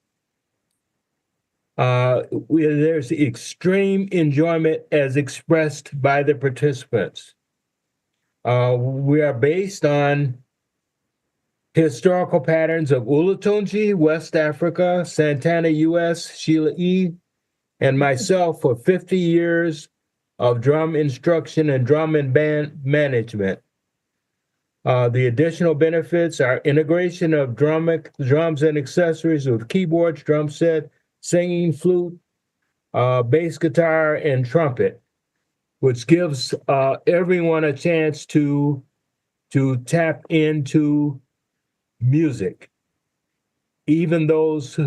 There's extreme enjoyment as expressed by the participants. We are based on historical patterns of Ulatunji, West Africa, Santana, US, Sheila E., and myself for 50 years of drum instruction and drum and band management. The additional benefits are integration of drums and accessories with keyboards, drum set, singing, flute, bass guitar, and trumpet, which gives everyone a chance to tap into music. Even those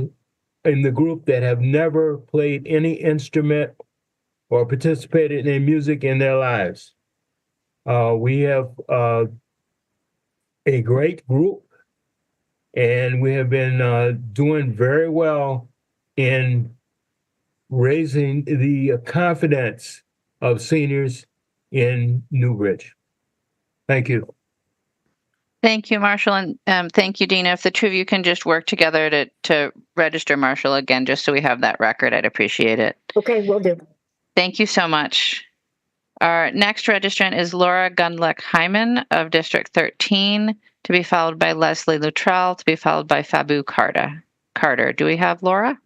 in the group that have never played any instrument or participated in music in their lives. We have a great group, and we have been doing very well in raising the confidence of seniors in Newbridge. Thank you. Thank you, Marshall, and thank you, Dina. If the two of you can just work together to register Marshall again, just so we have that record, I'd appreciate it. Okay, will do. Thank you so much. Our next registrant is Laura Gundlach-Hyman of District 13, to be followed by Leslie Luttrell, to be followed by Fabu Carter. Do we have Laura?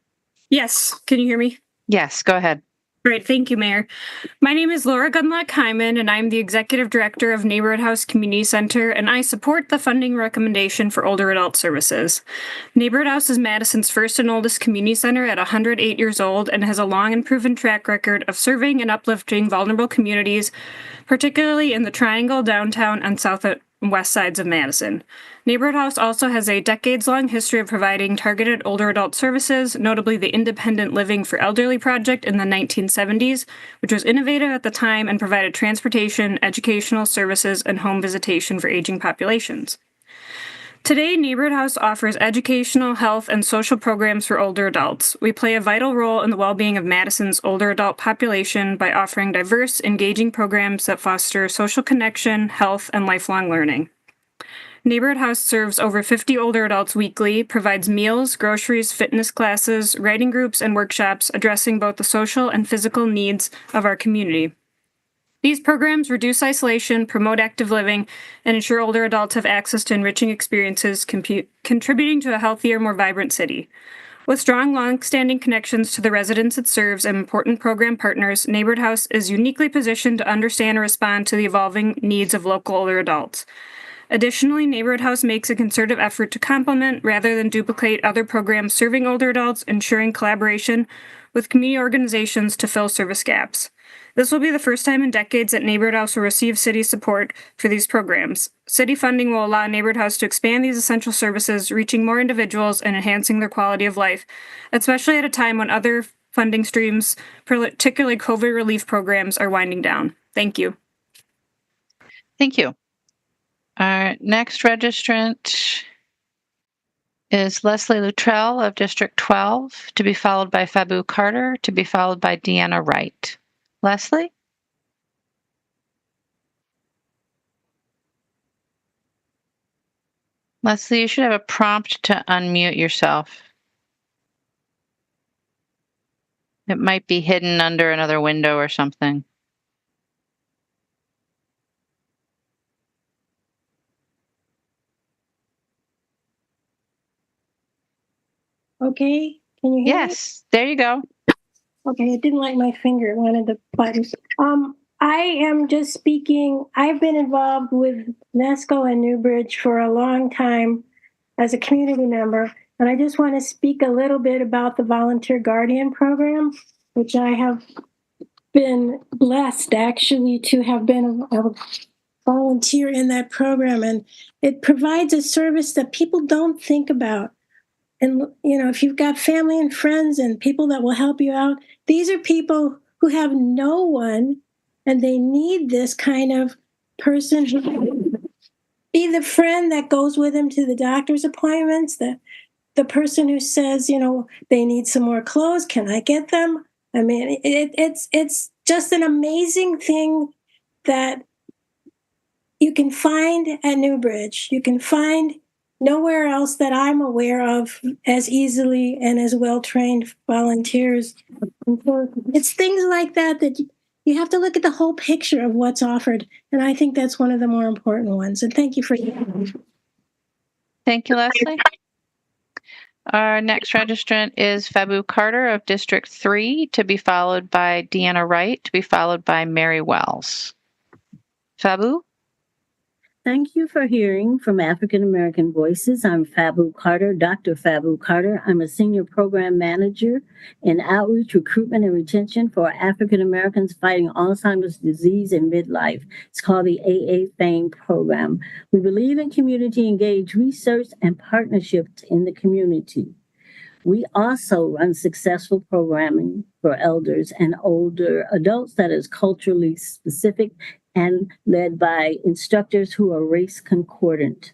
Yes. Can you hear me? Yes, go ahead. Great. Thank you, Mayor. My name is Laura Gundlach-Hyman, and I'm the Executive Director of Neighborhood House Community Center, and I support the funding recommendation for older adult services. Neighborhood House is Madison's first and oldest community center at 108 years old and has a long and proven track record of serving and uplifting vulnerable communities, particularly in the Triangle, downtown, and south and west sides of Madison. Neighborhood House also has a decades-long history of providing targeted older adult services, notably the Independent Living for Elderly project in the 1970s, which was innovative at the time and provided transportation, educational services, and home visitation for aging populations. Today, Neighborhood House offers educational, health, and social programs for older adults. We play a vital role in the well-being of Madison's older adult population by offering diverse, engaging programs that foster social connection, health, and lifelong learning. Neighborhood House serves over 50 older adults weekly, provides meals, groceries, fitness classes, writing groups, and workshops addressing both the social and physical needs of our community. These programs reduce isolation, promote active living, and ensure older adults have access to enriching experiences, contributing to a healthier, more vibrant city. With strong, long-standing connections to the residents it serves and important program partners, Neighborhood House is uniquely positioned to understand and respond to the evolving needs of local older adults. Additionally, Neighborhood House makes a concerted effort to complement rather than duplicate other programs serving older adults, ensuring collaboration with community organizations to fill service gaps. This will be the first time in decades that Neighborhood House will receive city support for these programs. City funding will allow Neighborhood House to expand these essential services, reaching more individuals and enhancing their quality of life, especially at a time when other funding streams, particularly COVID relief programs, are winding down. Thank you. Thank you. Our next registrant is Leslie Luttrell of District 12, to be followed by Fabu Carter, to be followed by Deanna Wright. Leslie? Leslie, you should have a prompt to unmute yourself. It might be hidden under another window or something. Okay, can you hear me? Yes, there you go. Okay, it didn't like my finger, it wanted the button. I am just speaking. I've been involved with NESCO and Newbridge for a long time as a community member, and I just want to speak a little bit about the Volunteer Guardian Program, which I have been blessed actually to have been a volunteer in that program, and it provides a service that people don't think about. And, you know, if you've got family and friends and people that will help you out, these are people who have no one and they need this kind of person who be the friend that goes with them to the doctor's appointments, the person who says, you know, they need some more clothes. Can I get them? I mean, it's just an amazing thing that you can find at Newbridge. You can find nowhere else that I'm aware of as easily and as well trained volunteers. It's things like that that you have to look at the whole picture of what's offered. And I think that's one of the more important ones. And thank you for your Thank you, Leslie. Our next registrant is Fabu Carter of District 3, to be followed by Deanna Wright, to be followed by Mary Wells. Fabu? Thank you for hearing from African American Voices. I'm Fabu Carter, Dr. Fabu Carter. I'm a senior program manager in outreach, recruitment, and retention for African Americans fighting Alzheimer's disease in midlife. It's called the AA FAME program. We believe in community engaged research and partnerships in the community. We also run successful programming for elders and older adults that is culturally specific and led by instructors who are race concordant.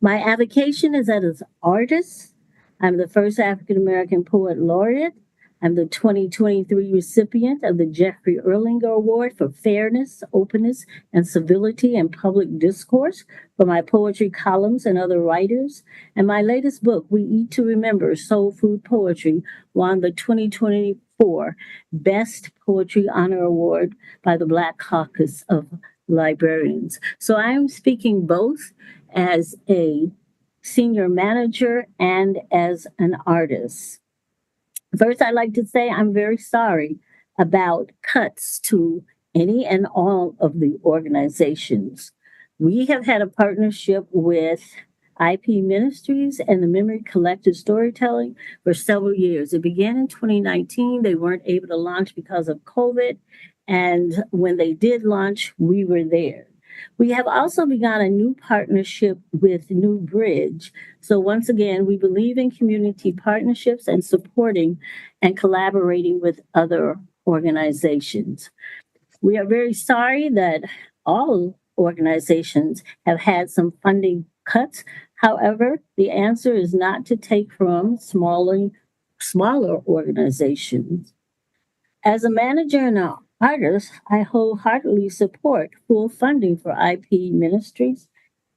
My avocation is as an artist. I'm the first African American poet laureate. I'm the 2023 recipient of the Jeffrey Erlanger Award for Fairness, Openness, and Civility in Public Discourse for my poetry columns and other writers. And my latest book, We Eat to Remember, Soul Food Poetry, won the 2024 Best Poetry Honor Award by the Black Caucus of Librarians. So I am speaking both as a senior manager and as an artist. First, I'd like to say I'm very sorry about cuts to any and all of the organizations. We have had a partnership with IP Ministries and the Memory Collective Storytelling for several years. It began in 2019. They weren't able to launch because of COVID. And when they did launch, we were there. We have also begun a new partnership with New Bridge. So once again, we believe in community partnerships and supporting and collaborating with other organizations. We are very sorry that all organizations have had some funding cuts. However, the answer is not to take from smaller organizations. As a manager and an artist, I wholeheartedly support full funding for IP ministries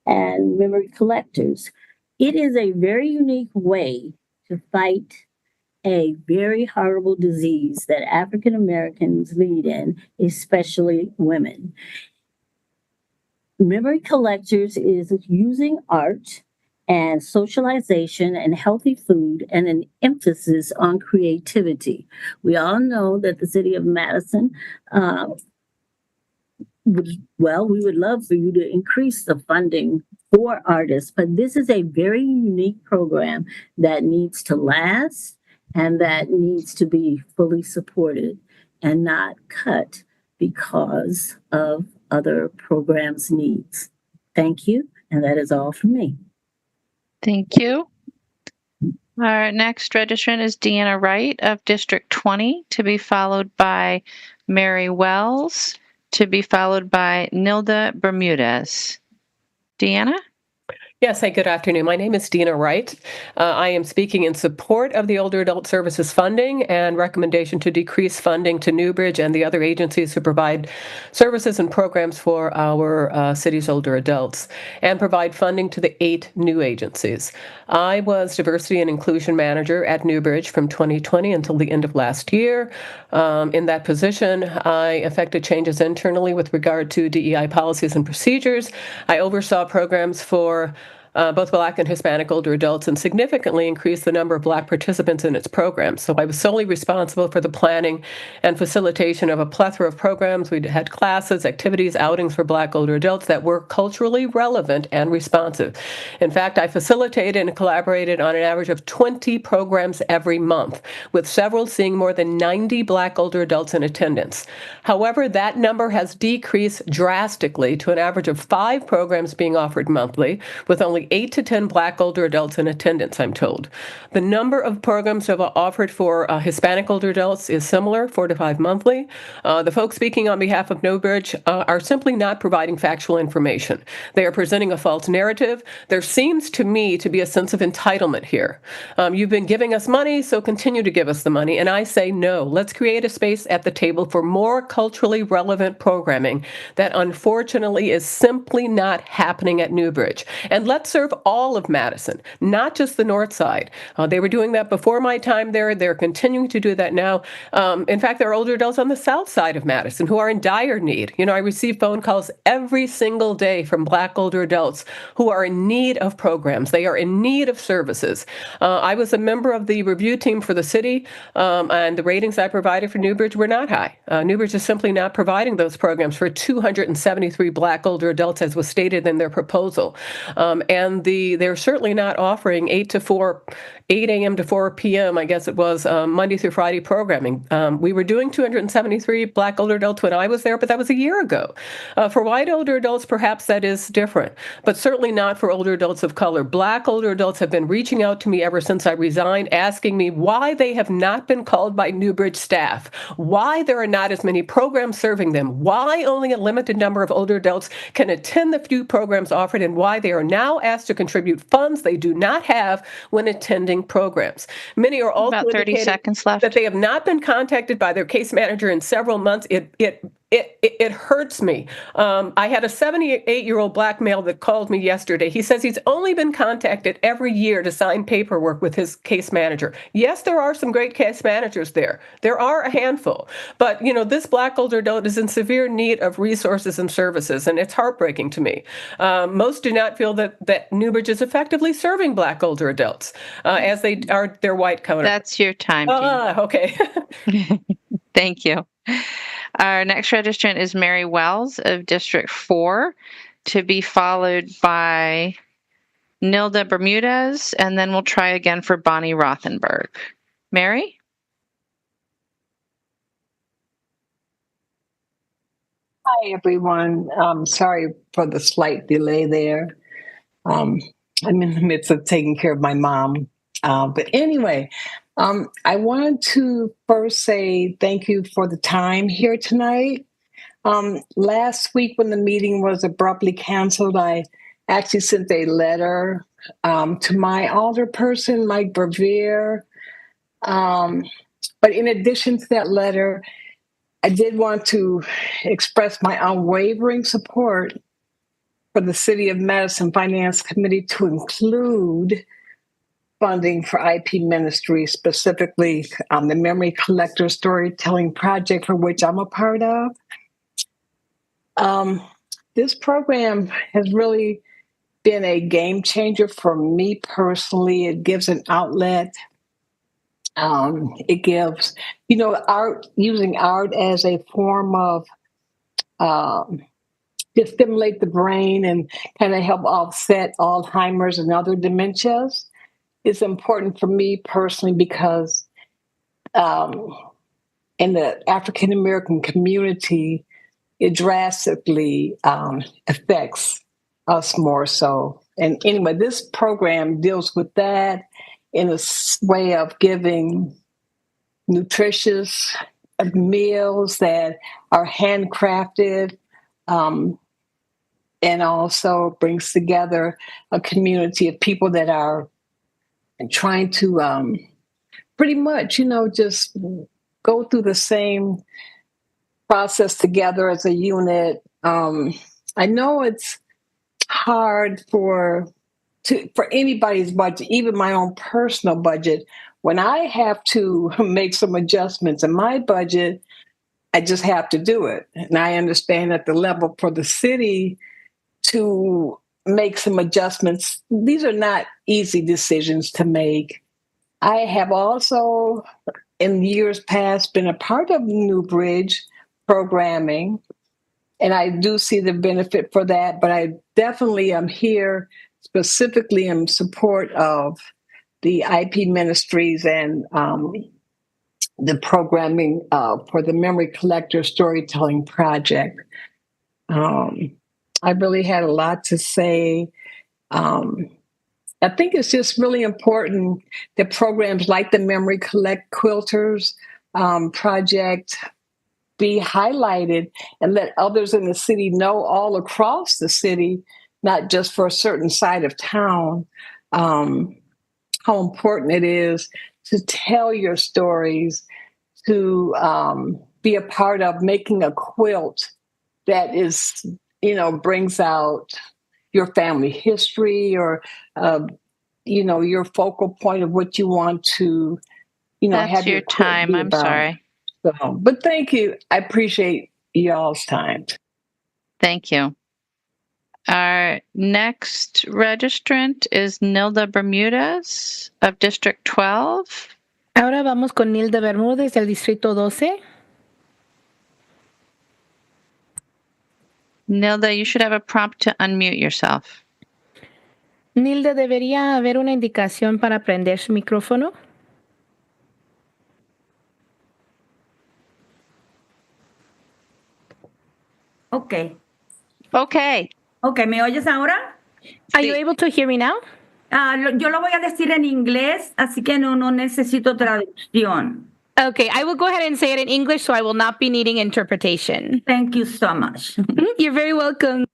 and memory collectors. It is a very unique way to fight a very horrible disease that African Americans lead in, especially women. Memory collectors is using art and socialization and healthy food and an emphasis on creativity. We all know that the city of Madison, we would love for you to increase the funding for artists, but this is a very unique program that needs to last and that needs to be fully supported and not cut because of other programs' needs. Thank you, and that is all from me. Thank you. Our next registrant is Deanna Wright of District 20, to be followed by Mary Wells, to be followed by Nilda Bermudez. Deanna? Yes, hey, good afternoon. My name is Dina Wright. I am speaking in support of the Older Adult Services funding and recommendation to decrease funding to Newbridge and the other agencies who provide services and programs for our city's older adults, and provide funding to the 8 new agencies. I was Diversity and Inclusion Manager at Newbridge from 2020 until the end of last year. In that position, I effected changes internally with regard to DEI policies and procedures. I oversaw programs for both Black and Hispanic older adults, and significantly increased the number of Black participants in its programs. So I was solely responsible for the planning and facilitation of a plethora of programs. We had classes, activities, outings for Black older adults that were culturally relevant and responsive. In fact, I facilitated and collaborated on an average of 20 programs every month, with several seeing more than 90 Black older adults in attendance. However, that number has decreased drastically to an average of 5 programs being offered monthly, with only 8 to 10 Black older adults in attendance, I'm told. The number of programs that are offered for Hispanic older adults is similar, 4 to 5 monthly. The folks speaking on behalf of Newbridge are simply not providing factual information. They are presenting a false narrative. There seems to me to be a sense of entitlement here. You've been giving us money, so continue to give us the money. And I say no. Let's create a space at the table for more culturally relevant programming that unfortunately is simply not happening at Newbridge. And let's serve all of Madison, not just the north side. They were doing that before my time there. They're continuing to do that now. In fact, there are older adults on the south side of Madison who are in dire need. You know, I receive phone calls every single day from Black older adults who are in need of programs. They are in need of services. I was a member of the review team for the city, and the ratings I provided for Newbridge were not high. Newbridge is simply not providing those programs for 273 Black older adults, as was stated in their proposal. And they're certainly not offering 8 a.m. to 4 p.m., I guess it was, Monday through Friday programming. We were doing 273 Black older adults when I was there, but that was a year ago. For white older adults, perhaps that is different, but certainly not for older adults of color. Black older adults have been reaching out to me ever since I resigned, asking me why they have not been called by Newbridge staff, why there are not as many programs serving them, why only a limited number of older adults can attend the few programs offered, and why they are now asked to contribute funds they do not have when attending programs. Many are also About 30 seconds left. that they have not been contacted by their case manager in several months. It hurts me. I had a 78-year-old Black male that called me yesterday. He says he's only been contacted every year to sign paperwork with his case manager. Yes, there are some great case managers there. There are a handful. But, you know, this Black older adult is in severe need of resources and services, and it's heartbreaking to me. Most do not feel that Newbridge is effectively serving Black older adults as they are their white counterparts. That's your time, Jean. Okay. Thank you. Our next registrant is Mary Wells of District 4, to be followed by Nilda Bermudez, and then we'll try again for Bonnie Rothenberg. Mary? Hi, everyone. Sorry for the slight delay there. I'm in the midst of taking care of my mom. But anyway, I wanted to first say thank you for the time here tonight. Last week when the meeting was abruptly canceled, I actually sent a letter to my alderperson, Mike Brevier. But in addition to that letter, I did want to express my unwavering support for the City of Madison Finance Committee to include funding for IP ministry, specifically the Memory Collector Storytelling Project, for which I'm a part of. This program has really been a game changer for me personally. It gives an outlet. It gives, you know, art, using art as a form of to stimulate the brain and kind of help offset Alzheimer's and other dementias. It's important for me personally because in the African American community, it drastically affects us more so. And anyway, this program deals with that in a way of giving nutritious meals that are handcrafted, and also brings together a community of people that are trying to pretty much, just go through the same process together as a unit. I know it's hard for anybody's budget, even my own personal budget. When I have to make some adjustments in my budget, I just have to do it. And I understand at the level for the city to make some adjustments, these are not easy decisions to make. I have also, in years past, been a part of New Bridge programming, and I do see the benefit for that, but I definitely am here specifically in support of the IP ministries and the programming for the Memory Collector Storytelling Project. I really had a lot to say. I think it's just really important that programs like the Memory Collect Quilters project be highlighted and let others in the city know all across the city, not just for a certain side of town, how important it is to tell your stories, to be a part of making a quilt that is, brings out your family history or, your focal point of what you want to, That's have your your quilt time. be I'm about. sorry. So, but thank you. I appreciate y'all's time. Thank you. Our next registrant is Nilda Bermudez of District 12. Ahora vamos con Nilda Bermúdez del Distrito 12. Nilda, you should have a prompt to unmute yourself. Nilda, ¿debería haber una indicación para prender su micrófono? Ok. Okay. Ok, ¿me oyes ahora? Are you able to hear me now? Yo lo voy a decir en inglés, así que no necesito traducción. Okay, I will go ahead and say it in English, so I will not be needing interpretation. Thank you so much. You're very welcome.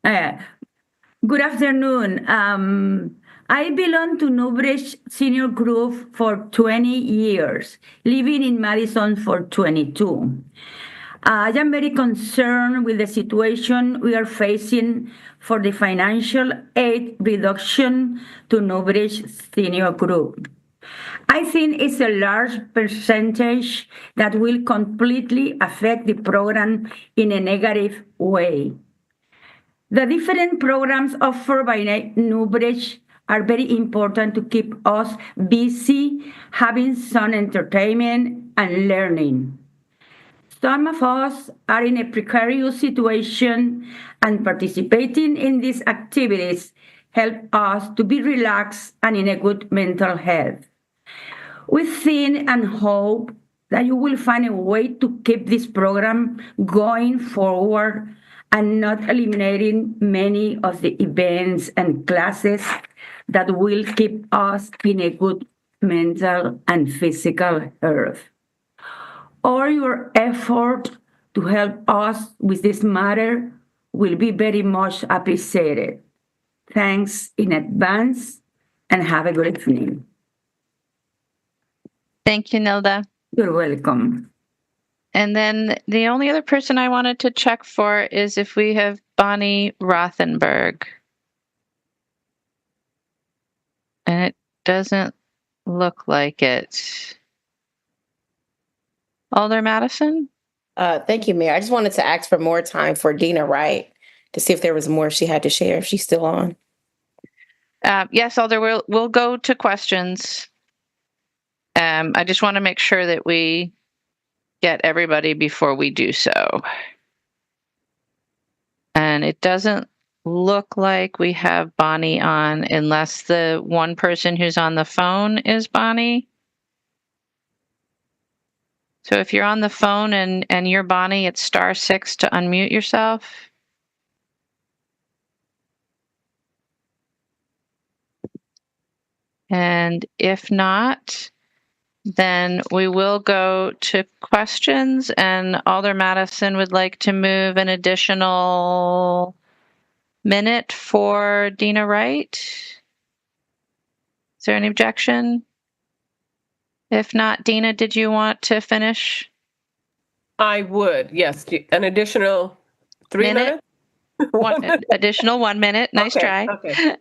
Good afternoon. I belong to Newbridge Senior Group for 20 years, living in Madison for 22. I am very concerned with the situation we are facing for the financial aid reduction to Newbridge Senior Group. I think it's a large percentage that will completely affect the program in a negative way. The different programs offered by Newbridge are very important to keep us busy, having some entertainment and learning. Some of us are in a precarious situation, and participating in these activities help us to be relaxed and in a good mental health. We think and hope that you will find a way to keep this program going forward and not eliminating many of the events and classes that will keep us in a good mental and physical health. All your effort to help us with this matter will be very much appreciated. Thanks in advance and have a good evening. Thank you, Nilda. You're welcome. And then the only other person I wanted to check for is if we have Bonnie Rothenberg. And it doesn't look like it. Alder Madison? Thank you, Mayor. I just wanted to ask for more time for Dina Wright to see if there was more she had to share, if she's still on. Yes, Alder, we'll go to questions. I just want to make sure that we get everybody before we do so. And it doesn't look like we have Bonnie on unless the one person who's on the phone is Bonnie. So if you're on the phone and you're Bonnie, it's *6 to unmute yourself. And if not, Then we will go to questions, and Alder Madison would like to move an additional minute for Dina Wright. Is there any objection? If not, Dina, did you want to finish? I would, yes. An additional 3 minutes? Additional 1 minute. Nice try. Okay.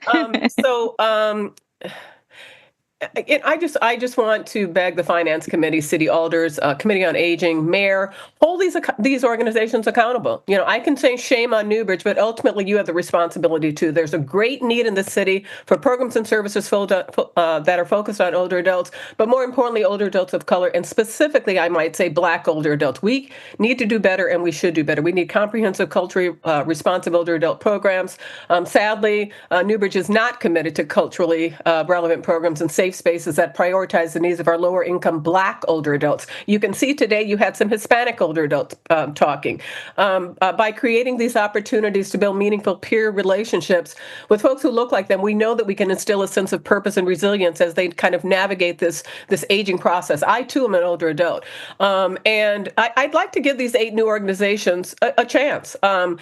I just want to beg the Finance Committee, City Alders, Committee on Aging, Mayor, hold these organizations accountable. You know, I can say shame on Newbridge, but ultimately you have the responsibility too. There's a great need in the city for programs and services that are focused on older adults, but more importantly, older adults of color, and specifically, I might say, Black older adults. We need to do better, and we should do better. We need comprehensive, culturally responsive older adult programs. Sadly, Newbridge is not committed to culturally relevant programs and safe spaces that prioritize the needs of our lower income Black older adults. You can see today you had some Hispanic older adults talking. By creating these opportunities to build meaningful peer relationships with folks who look like them, we know that we can instill a sense of purpose and resilience as they kind of navigate this aging process. I too am an older adult. And I'd like to give these 8 new organizations a chance. Are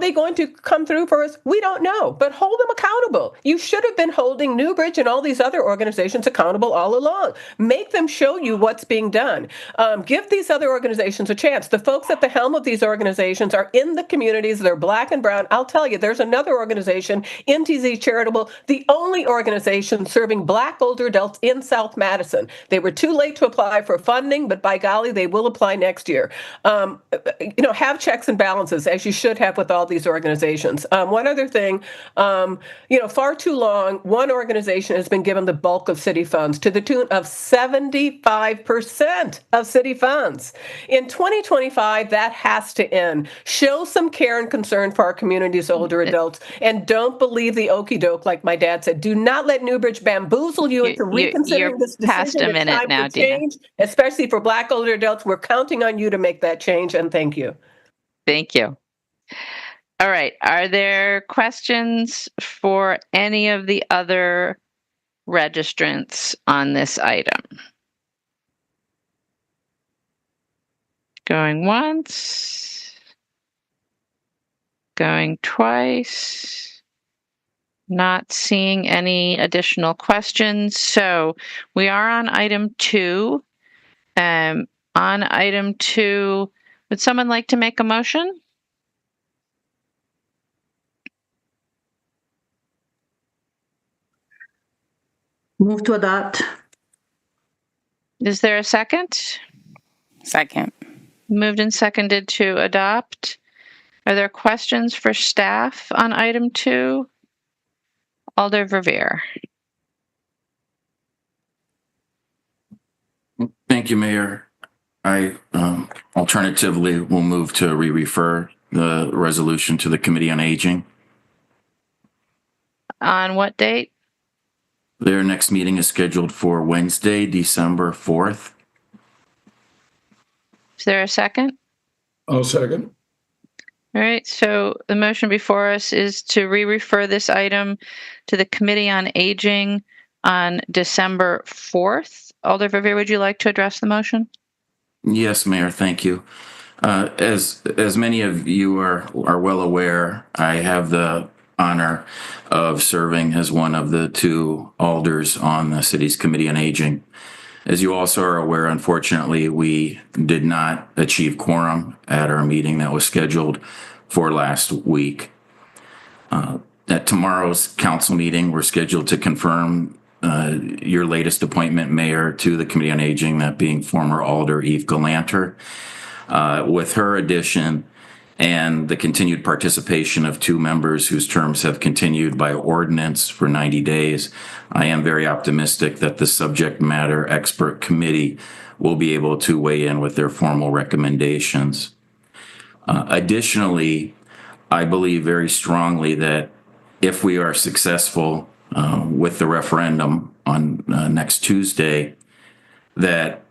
they going to come through for us? We don't know, but hold them accountable. You should have been holding Newbridge and all these other organizations accountable all along. Make them show you what's being done. Give these other organizations a chance. The folks at the helm of these organizations are in the communities. They're Black and brown. I'll tell you, there's another organization, NTZ Charitable, the only organization serving Black older adults in South Madison. They were too late to apply for funding, but by golly, they will apply next year. Have checks and balances, as you should have with all these organizations. One other thing, far too long, one organization has been given the bulk of city funds to the tune of 75% of city funds. In 2025, that has to end. Show some care and concern for our community's older adults, and don't believe the okey doke, like my dad said. Do not let Newbridge bamboozle you into reconsidering this decision. Past a minute time now, for change, Dina. especially for Black older adults. We're counting on you to make that change, and thank you. Thank you. All right. Are there questions for any of the other registrants on this item? Going once. Going twice. Not seeing any additional questions. So we are on item 2. On item 2, would someone like to make a motion? Move to adopt. Is there a second? Second. Moved and seconded to adopt. Are there questions for staff on item 2? Alder Verveer. Thank you, Mayor. I alternatively will move to re-refer the resolution to the Committee on Aging. On what date? Their next meeting is scheduled for Wednesday, December 4th. Is there a second? I'll second. All right, so the motion before us is to re-refer this item to the Committee on Aging on December 4th. Alder Verveer, would you like to address the motion? Yes, Mayor, thank you. As many of you are well aware, I have the honor of serving as one of the 2 alders on the city's Committee on Aging. As you also are aware, unfortunately, we did not achieve quorum at our meeting that was scheduled for last week. At tomorrow's council meeting, we're scheduled to confirm your latest appointment, Mayor, to the Committee on Aging, that being former Alder Eve Galanter. With her addition and the continued participation of 2 members whose terms have continued by ordinance for 90 days, I am very optimistic that the subject matter expert committee will be able to weigh in with their formal recommendations. Additionally, I believe very strongly that if we are successful with the referendum on next Tuesday, that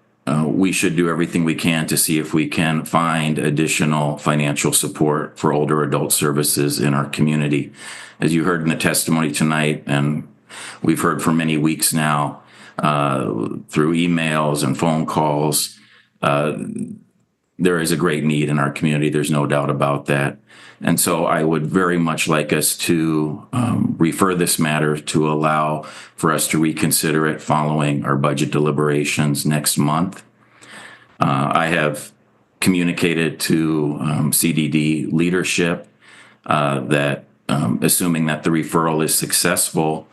we should do everything we can to see if we can find additional financial support for older adult services in our community. As you heard in the testimony tonight, and we've heard for many weeks now through emails and phone calls. There is a great need in our community. There's no doubt about that. And so I would very much like us to refer this matter to allow for us to reconsider it following our budget deliberations next month. I have communicated to CDD leadership that assuming that the referral is successful,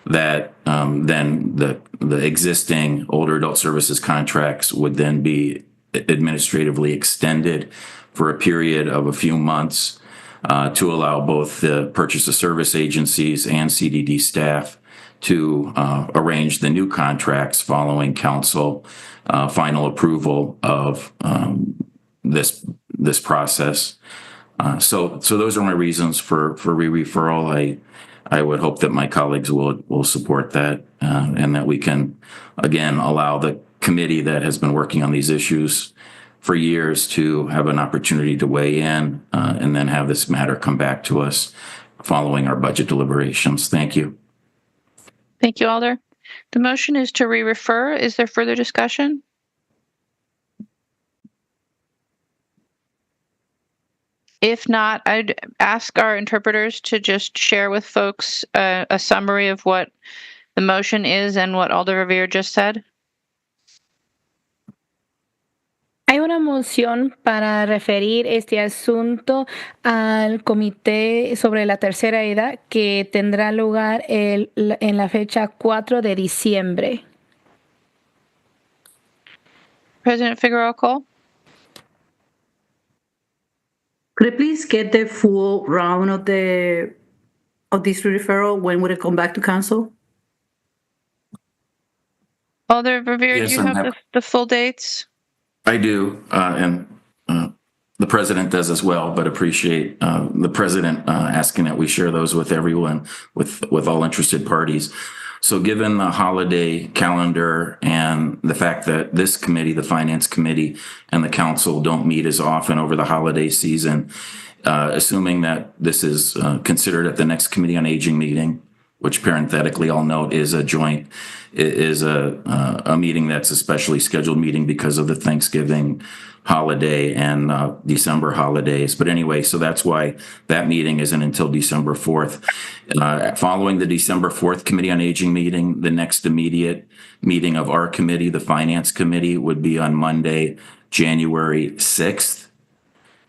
that then the existing older adult services contracts would then be administratively extended for a period of a few months to allow both the purchase of service agencies and CDD staff to arrange the new contracts following council final approval of this process. So those are my reasons for referral. I would hope that my colleagues will support that and that we can again allow the committee that has been working on these issues for years to have an opportunity to weigh in and then have this matter come back to us following our budget deliberations. Thank you. Thank you, Alder. The motion is to re-refer. Is there further discussion? If not, I'd ask our interpreters to just share with folks a summary of what the motion is and what Alder Revere just said. Hay una moción para referir este asunto al comité sobre la tercera edad que tendrá lugar en la fecha 4 de diciembre. President Figueroa Cole. Could I please get the full round of this referral? When would it come back to council? Alder Revere, Yes, do you I'm have happy. the full dates? I do, and the president does as well, but appreciate the president asking that we share those with everyone, with all interested parties. So given the holiday calendar and the fact that this committee, the Finance Committee, and the council don't meet as often over the holiday season, assuming that this is considered at the next Committee on Aging meeting, which parenthetically I'll note is a joint, is a meeting that's a specially scheduled meeting because of the Thanksgiving holiday and December holidays. But anyway, so that's why that meeting isn't until December 4th. Following the December 4th Committee on Aging meeting, the next immediate meeting of our committee, the Finance Committee, would be on Monday, January 6th.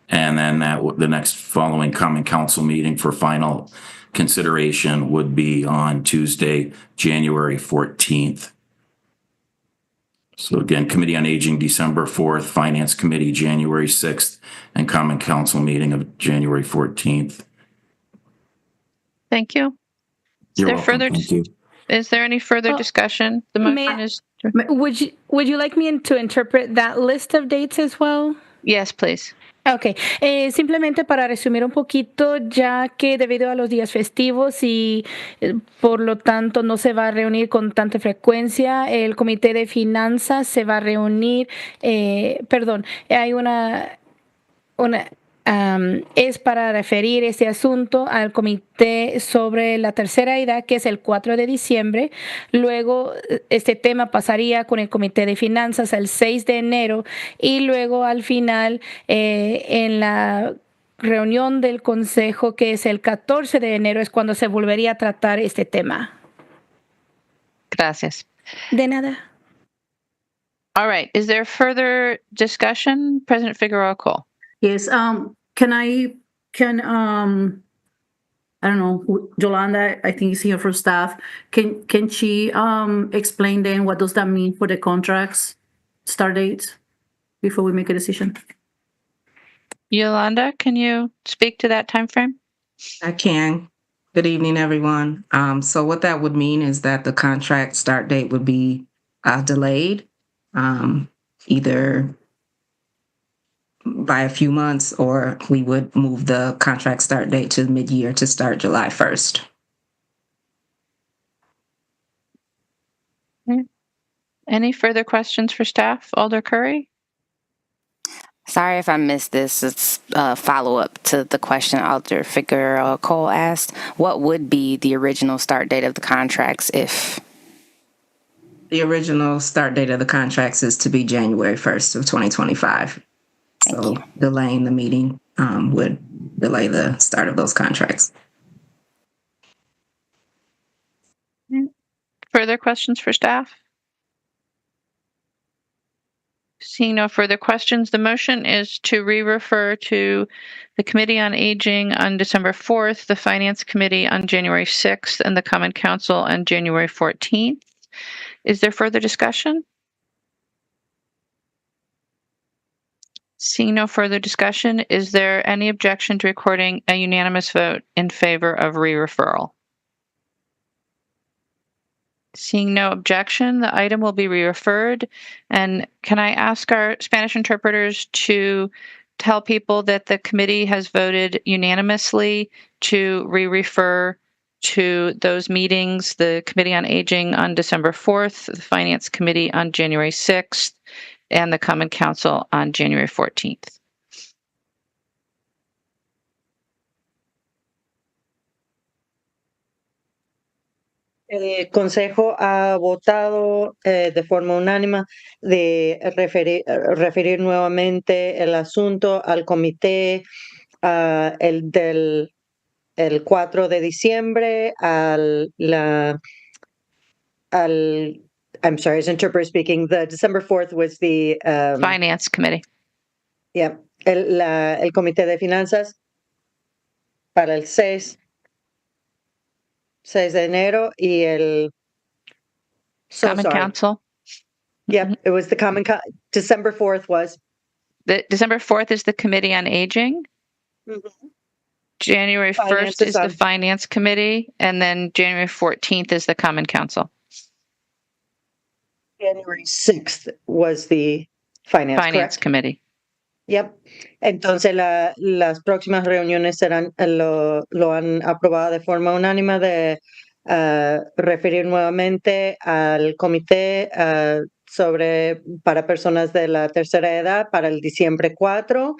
And then the next following common council meeting for final consideration would be on Tuesday, January 14th. So again, Committee on Aging, December 4th, Finance Committee, January 6th, and Common Council meeting of January 14th. Thank you. You're welcome. Thank you. Is there any further discussion? The motion is. Would you like me to interpret that list of dates as well? Yes, please. Ok, simplemente para resumir un poquito, ya que debido a los días festivos y por lo tanto no se va a reunir con tanta frecuencia, el Comité de Finanzas se va a reunir, hay es para referir este asunto al comité sobre la tercera edad, que es el 4 de diciembre. Luego, este tema pasaría con el comité de finanzas el 6 de enero y luego al final, en la reunión del consejo, que es el 14 de enero, es cuando se volvería a tratar este tema. Gracias. De nada. All right. Is there further discussion? President Figueroa Cole. Yes. Can I don't know, Yolanda, I think is here for staff. Can she explain then what does that mean for the contracts start dates before we make a decision? Yolanda, can you speak to that time frame? I can. Good evening, everyone. So what that would mean is that the contract start date would be delayed, either by a few months, or we would move the contract start date to mid-year to start July 1st. Okay. Any further questions for staff? Alder Curry? Sorry if I missed this. It's a follow-up to the question Alder Figueroa Cole asked. What would be the original start date of the contracts if? The original start date of the contracts is to be January 1st of 2025. So delaying the meeting would delay the start of those contracts. Further questions for staff? Seeing no further questions, the motion is to re-refer to the Committee on Aging on December 4th, the Finance Committee on January 6th, and the Common Council on January 14th. Is there further discussion? Seeing no further discussion, is there any objection to recording a unanimous vote in favor of re-referral? Seeing no objection, the item will be re-referred. And can I ask our Spanish interpreters to tell people that the committee has voted unanimously to re-refer to those meetings, the Committee on Aging on December 4th, the Finance Committee on January 6th, and the Common Council on January 14th. El Consejo ha votado de forma unánime de referir nuevamente el asunto al comité el 4 de diciembre I'm sorry, as interpreter speaking, the December 4th was the Finance Committee. Yeah, el comité de finanzas para el 6 de enero y el Common Council. Yeah, it was the December 4th was. The December 4th is the Committee on Aging. January 1st is the Finance Committee, and then January 14th is the Common Council. January 6th was the Finance Committee. Yep. Entonces las próximas reuniones serán lo han aprobado de forma unánime de referir nuevamente al comité para personas de la tercera edad para el diciembre 4,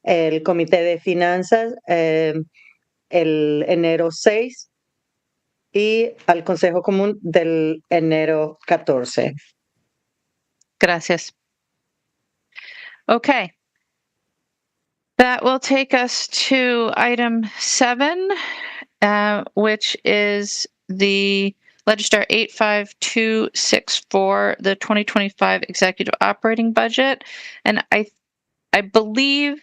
el comité de finanzas el enero 6 y al Consejo Común del enero 14. Gracias. Okay. That will take us to item 7, which is the Legistar 85264, the 2025 Executive Operating Budget. And I believe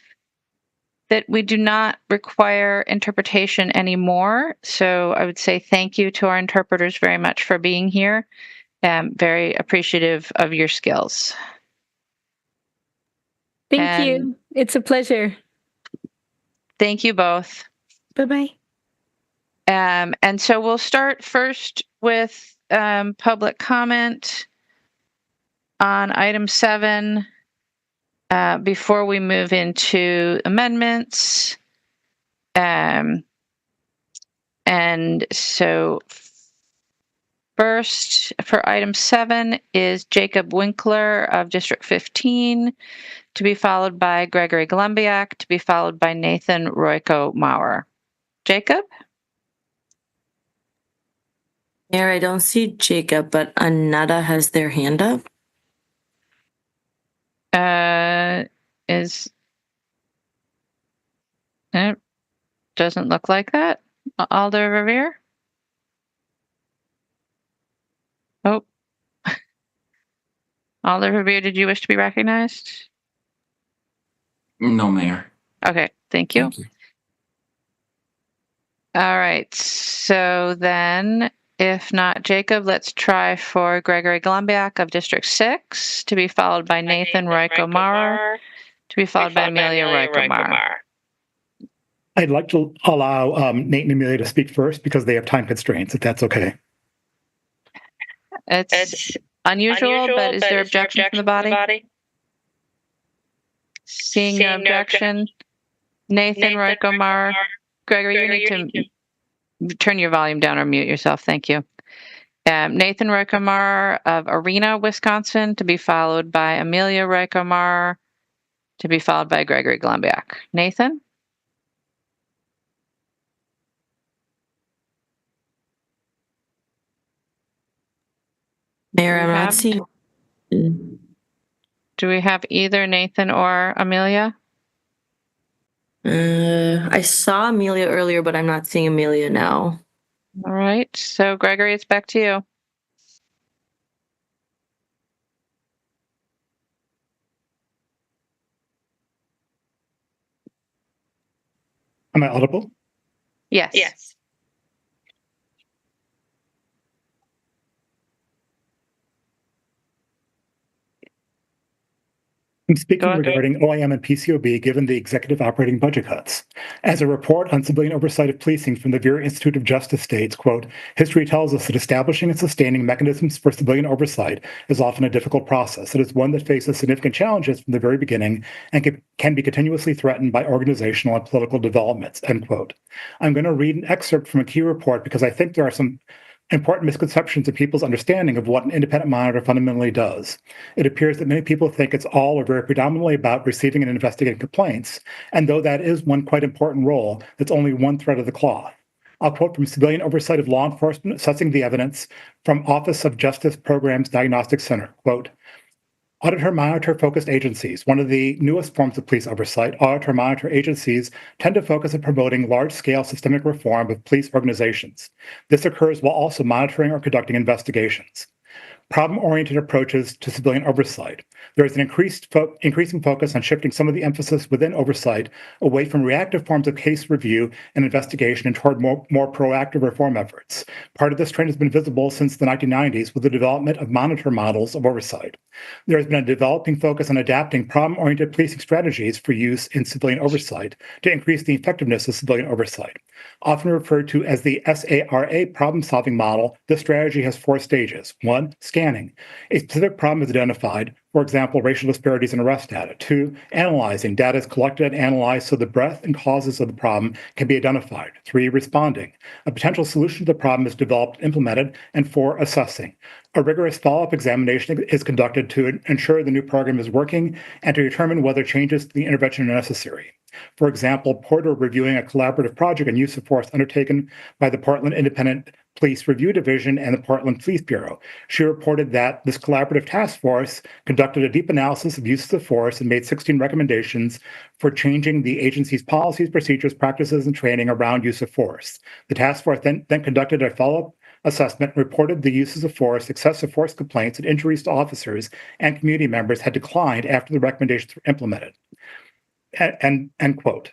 that we do not require interpretation anymore. So I would say thank you to our interpreters very much for being here. Very appreciative of your skills. Thank you. It's a pleasure. Thank you both. Bye-bye. And so we'll start first with public comment on item 7 before we move into amendments. And so first for item 7 is Jacob Winkler of District 15, to be followed by Gregory Glumbiak, to be followed by Nathan Royko Maurer. Jacob? Mayor, I don't see Jacob, but Anetta has their hand up. It doesn't look like that. Alder Revere? Oh. Alder Revere, did you wish to be recognized? No, Mayor. Okay, thank you. All right, so then, if not Jacob, let's try for Gregory Glumbiak of District 6, to be followed by Nathan Royko Maurer, to be followed by Amelia Royko Maurer. I'd like to allow Nate and Amelia to speak first because they have time constraints, if that's okay. It's unusual, but is there objection from the body? Seeing no objection, Nathan Royko Maurer. Gregory, you need to turn your volume down or mute yourself. Thank you. Nathan Royko Maurer of Arena, Wisconsin, to be followed by Amelia Royko Maurer, to be followed by Gregory Glombiak. Nathan? Mayor, I'm not have- seeing. Do we have either Nathan or Amelia? I saw Amelia earlier, but I'm not seeing Amelia now. All right. So, Gregory, it's back to you. Am I audible? Yes. Yes. I'm speaking Go ahead. regarding OIM and PCOB given the executive operating budget cuts. As a report on civilian oversight of policing from the Vera Institute of Justice states, quote, history tells us that establishing and sustaining mechanisms for civilian oversight is often a difficult process. It is one that faces significant challenges from the very beginning and can be continuously threatened by organizational and political developments, end quote. I'm going to read an excerpt from a key report because I think there are some important misconceptions of people's understanding of what an independent monitor fundamentally does. It appears that many people think it's all or very predominantly about receiving and investigating complaints, and though that is one quite important role, that's only one thread of the cloth. I'll quote from Civilian Oversight of Law Enforcement Assessing the Evidence from Office of Justice Programs Diagnostic Center, quote, auditor-monitor focused agencies, one of the newest forms of police oversight, auditor-monitor agencies tend to focus on promoting large-scale systemic reform of police organizations. This occurs while also monitoring or conducting investigations. Problem-oriented approaches to civilian oversight. There is an increasing focus on shifting some of the emphasis within oversight away from reactive forms of case review and investigation and toward more proactive reform efforts. Part of this trend has been visible since the 1990s with the development of monitor models of oversight. There has been a developing focus on adapting problem-oriented policing strategies for use in civilian oversight to increase the effectiveness of civilian oversight. Often referred to as the SARA problem-solving model, this strategy has 4 stages. 1, scanning. A specific problem is identified, for example, racial disparities in arrest data. 2, analyzing. Data is collected and analyzed so the breadth and causes of the problem can be identified. 3, responding. A potential solution to the problem is developed and implemented. And 4, assessing. A rigorous follow-up examination is conducted to ensure the new program is working and to determine whether changes to the intervention are necessary. For example, Porter reviewing a collaborative project on use of force undertaken by the Portland Independent Police Review Division and the Portland Police Bureau. She reported that this collaborative task force conducted a deep analysis of uses of force and made 16 recommendations for changing the agency's policies, procedures, practices, and training around use of force. The task force then conducted a follow-up assessment and reported the uses of force, excessive force complaints, and injuries to officers and community members had declined after the recommendations were implemented. End quote.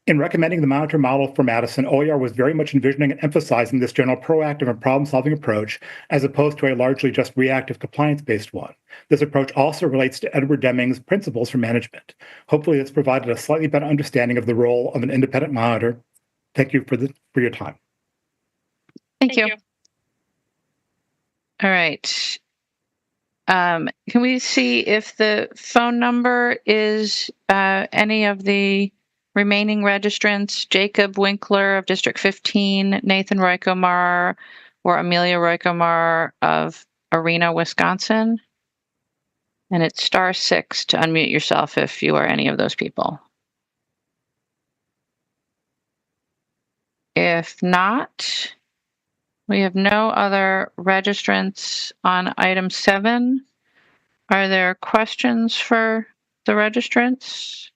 In recommending the monitor model for Madison, OER was very much envisioning and emphasizing this general proactive and problem-solving approach as opposed to a largely just reactive compliance-based one. This approach also relates to Edward Deming's principles for management. Hopefully, this provided a slightly better understanding of the role of an independent monitor. Thank you for your time. Thank you. All right. Can we see if the phone number is any of the remaining registrants? Jacob Winkler of District 15, Nathan Roykomar, or Amelia Roykomar of Arena, Wisconsin? And it's *6 to unmute yourself if you are any of those people. If not, we have no other registrants on item 7. Are there questions for the registrants?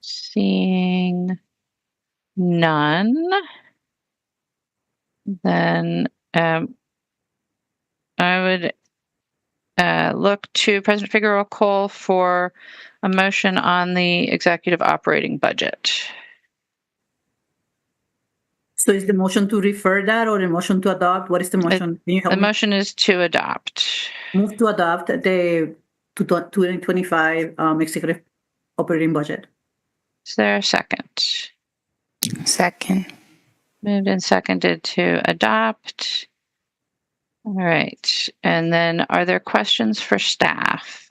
Seeing none, then I would look to President Figueroa Cole for a motion on the executive operating budget. So is the motion to refer that or the motion to adopt? What is the motion? Can you help The me? motion is to adopt. Move to adopt the 2025 executive operating budget. Is there a second? Second. Moved and seconded to adopt. All right. And then are there questions for staff?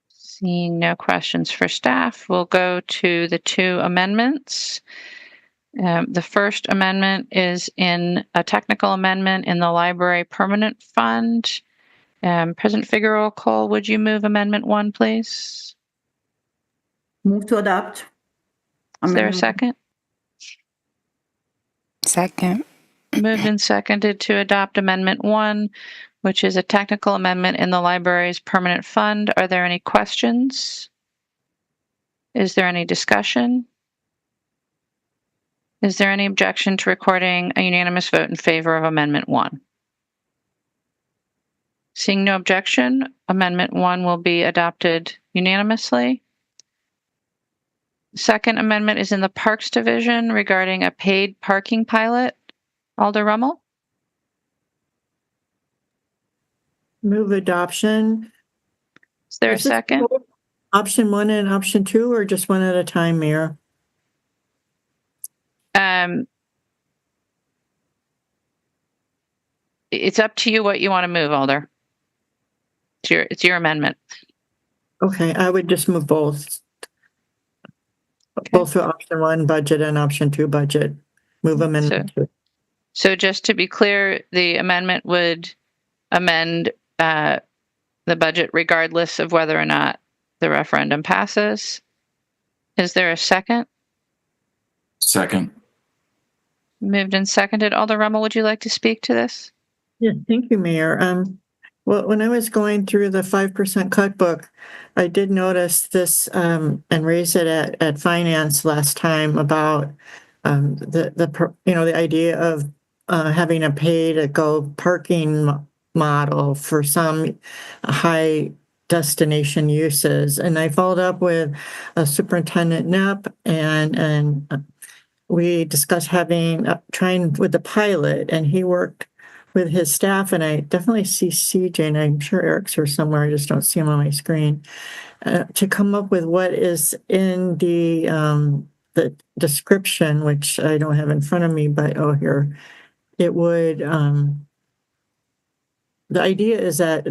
Seeing no questions for staff, we'll go to the 2 amendments. The first amendment is in a technical amendment in the library permanent fund. President Figueroa Cole, would you move Amendment 1, please? Move to adopt. Is there a Amendment second? Second. Moved and seconded to adopt Amendment 1, which is a technical amendment in the library's permanent fund. Are there any questions? Is there any discussion? Is there any objection to recording a unanimous vote in favor of Amendment 1? Seeing no objection, Amendment 1 will be adopted unanimously. Second amendment is in the Parks Division regarding a paid parking pilot. Alder Rummel? Move adoption. Is there a second? Option 1 and option 2, or just one at a time, Mayor? It's up to you what you want to move, Alder. It's your amendment. Okay, I would just move both. Both for option 1 budget and option 2 budget. Move amendment 2. So just to be clear, the amendment would amend the budget regardless of whether or not the referendum passes. Is there a second? Second. Moved and seconded. Alder Rummel, would you like to speak to this? Yeah, thank you, Mayor. Well, when I was going through the 5% cut book, I did notice this and raised it at finance last time about the idea of having a pay-to-go parking model for some high destination uses. And I followed up with Superintendent Knapp and we discussed trying with the pilot, and he worked with his staff, and I definitely see CJ, and I'm sure Eric's here somewhere, I just don't see him on my screen, to come up with what is in the description, which I don't have in front of me, but here, it would, the idea is that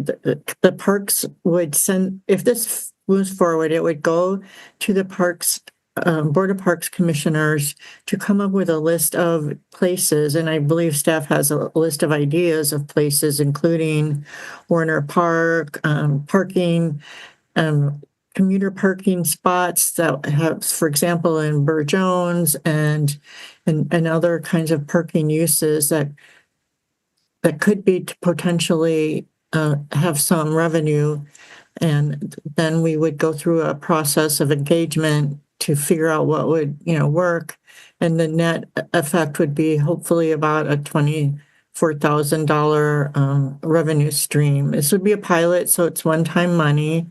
the parks would send, if this moves forward, it would go to the parks Board of Parks commissioners to come up with a list of places, and I believe staff has a list of ideas of places, including Warner Park, parking, commuter parking spots that have, for example, in Burr Jones and other kinds of parking uses that could be to potentially have some revenue, and then we would go through a process of engagement to figure out what would, work. And the net effect would be hopefully about a $24,000 revenue stream. This would be a pilot, so it's one-time money.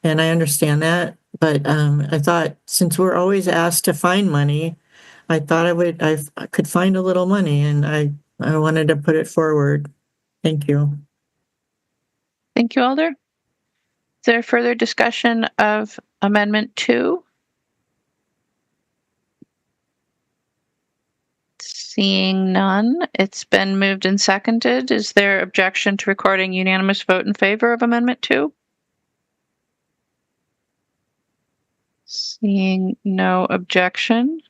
And I understand that. But I thought, since we're always asked to find money, I thought I could find a little money, and I wanted to put it forward. Thank you. Thank you, Alder. Is there further discussion of Amendment 2? Seeing none, it's been moved and seconded. Is there objection to recording unanimous vote in favor of Amendment 2? Seeing no objection,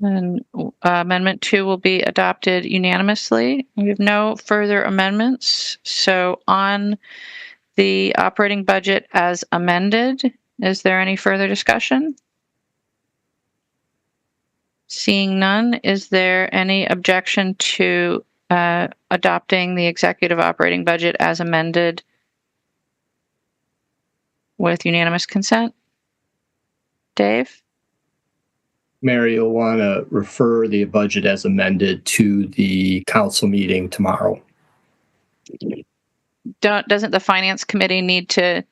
then Amendment 2 will be adopted unanimously. We have no further amendments. So on the operating budget as amended, is there any further discussion? Seeing none, is there any objection to adopting the executive operating budget as amended with unanimous consent? Dave? Mary, you'll want to refer the budget as amended to the council meeting tomorrow. Doesn't the finance committee need to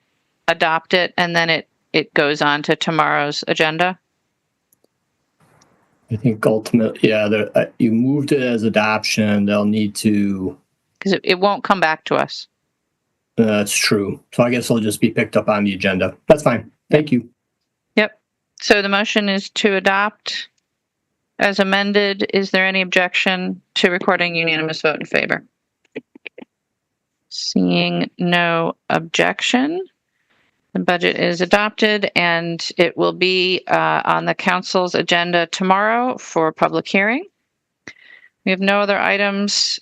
adopt it and then it goes on to tomorrow's agenda? I think ultimately, you moved it as adoption. They'll need to. Because it won't come back to us. That's true. So I guess it'll just be picked up on the agenda. That's fine. Thank you. Yep. So the motion is to adopt as amended. Is there any objection to recording unanimous vote in favor? Seeing no objection, The budget is adopted, and it will be on the council's agenda tomorrow for public hearing. We have no other items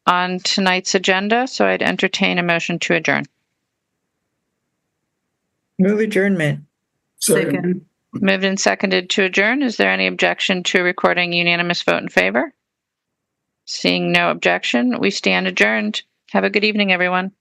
on tonight's agenda, so I'd entertain a motion to adjourn. Move adjournment. Second. Moved and seconded to adjourn. Is there any objection to recording unanimous vote in favor? Seeing no objection, we stand adjourned. Have a good evening, everyone.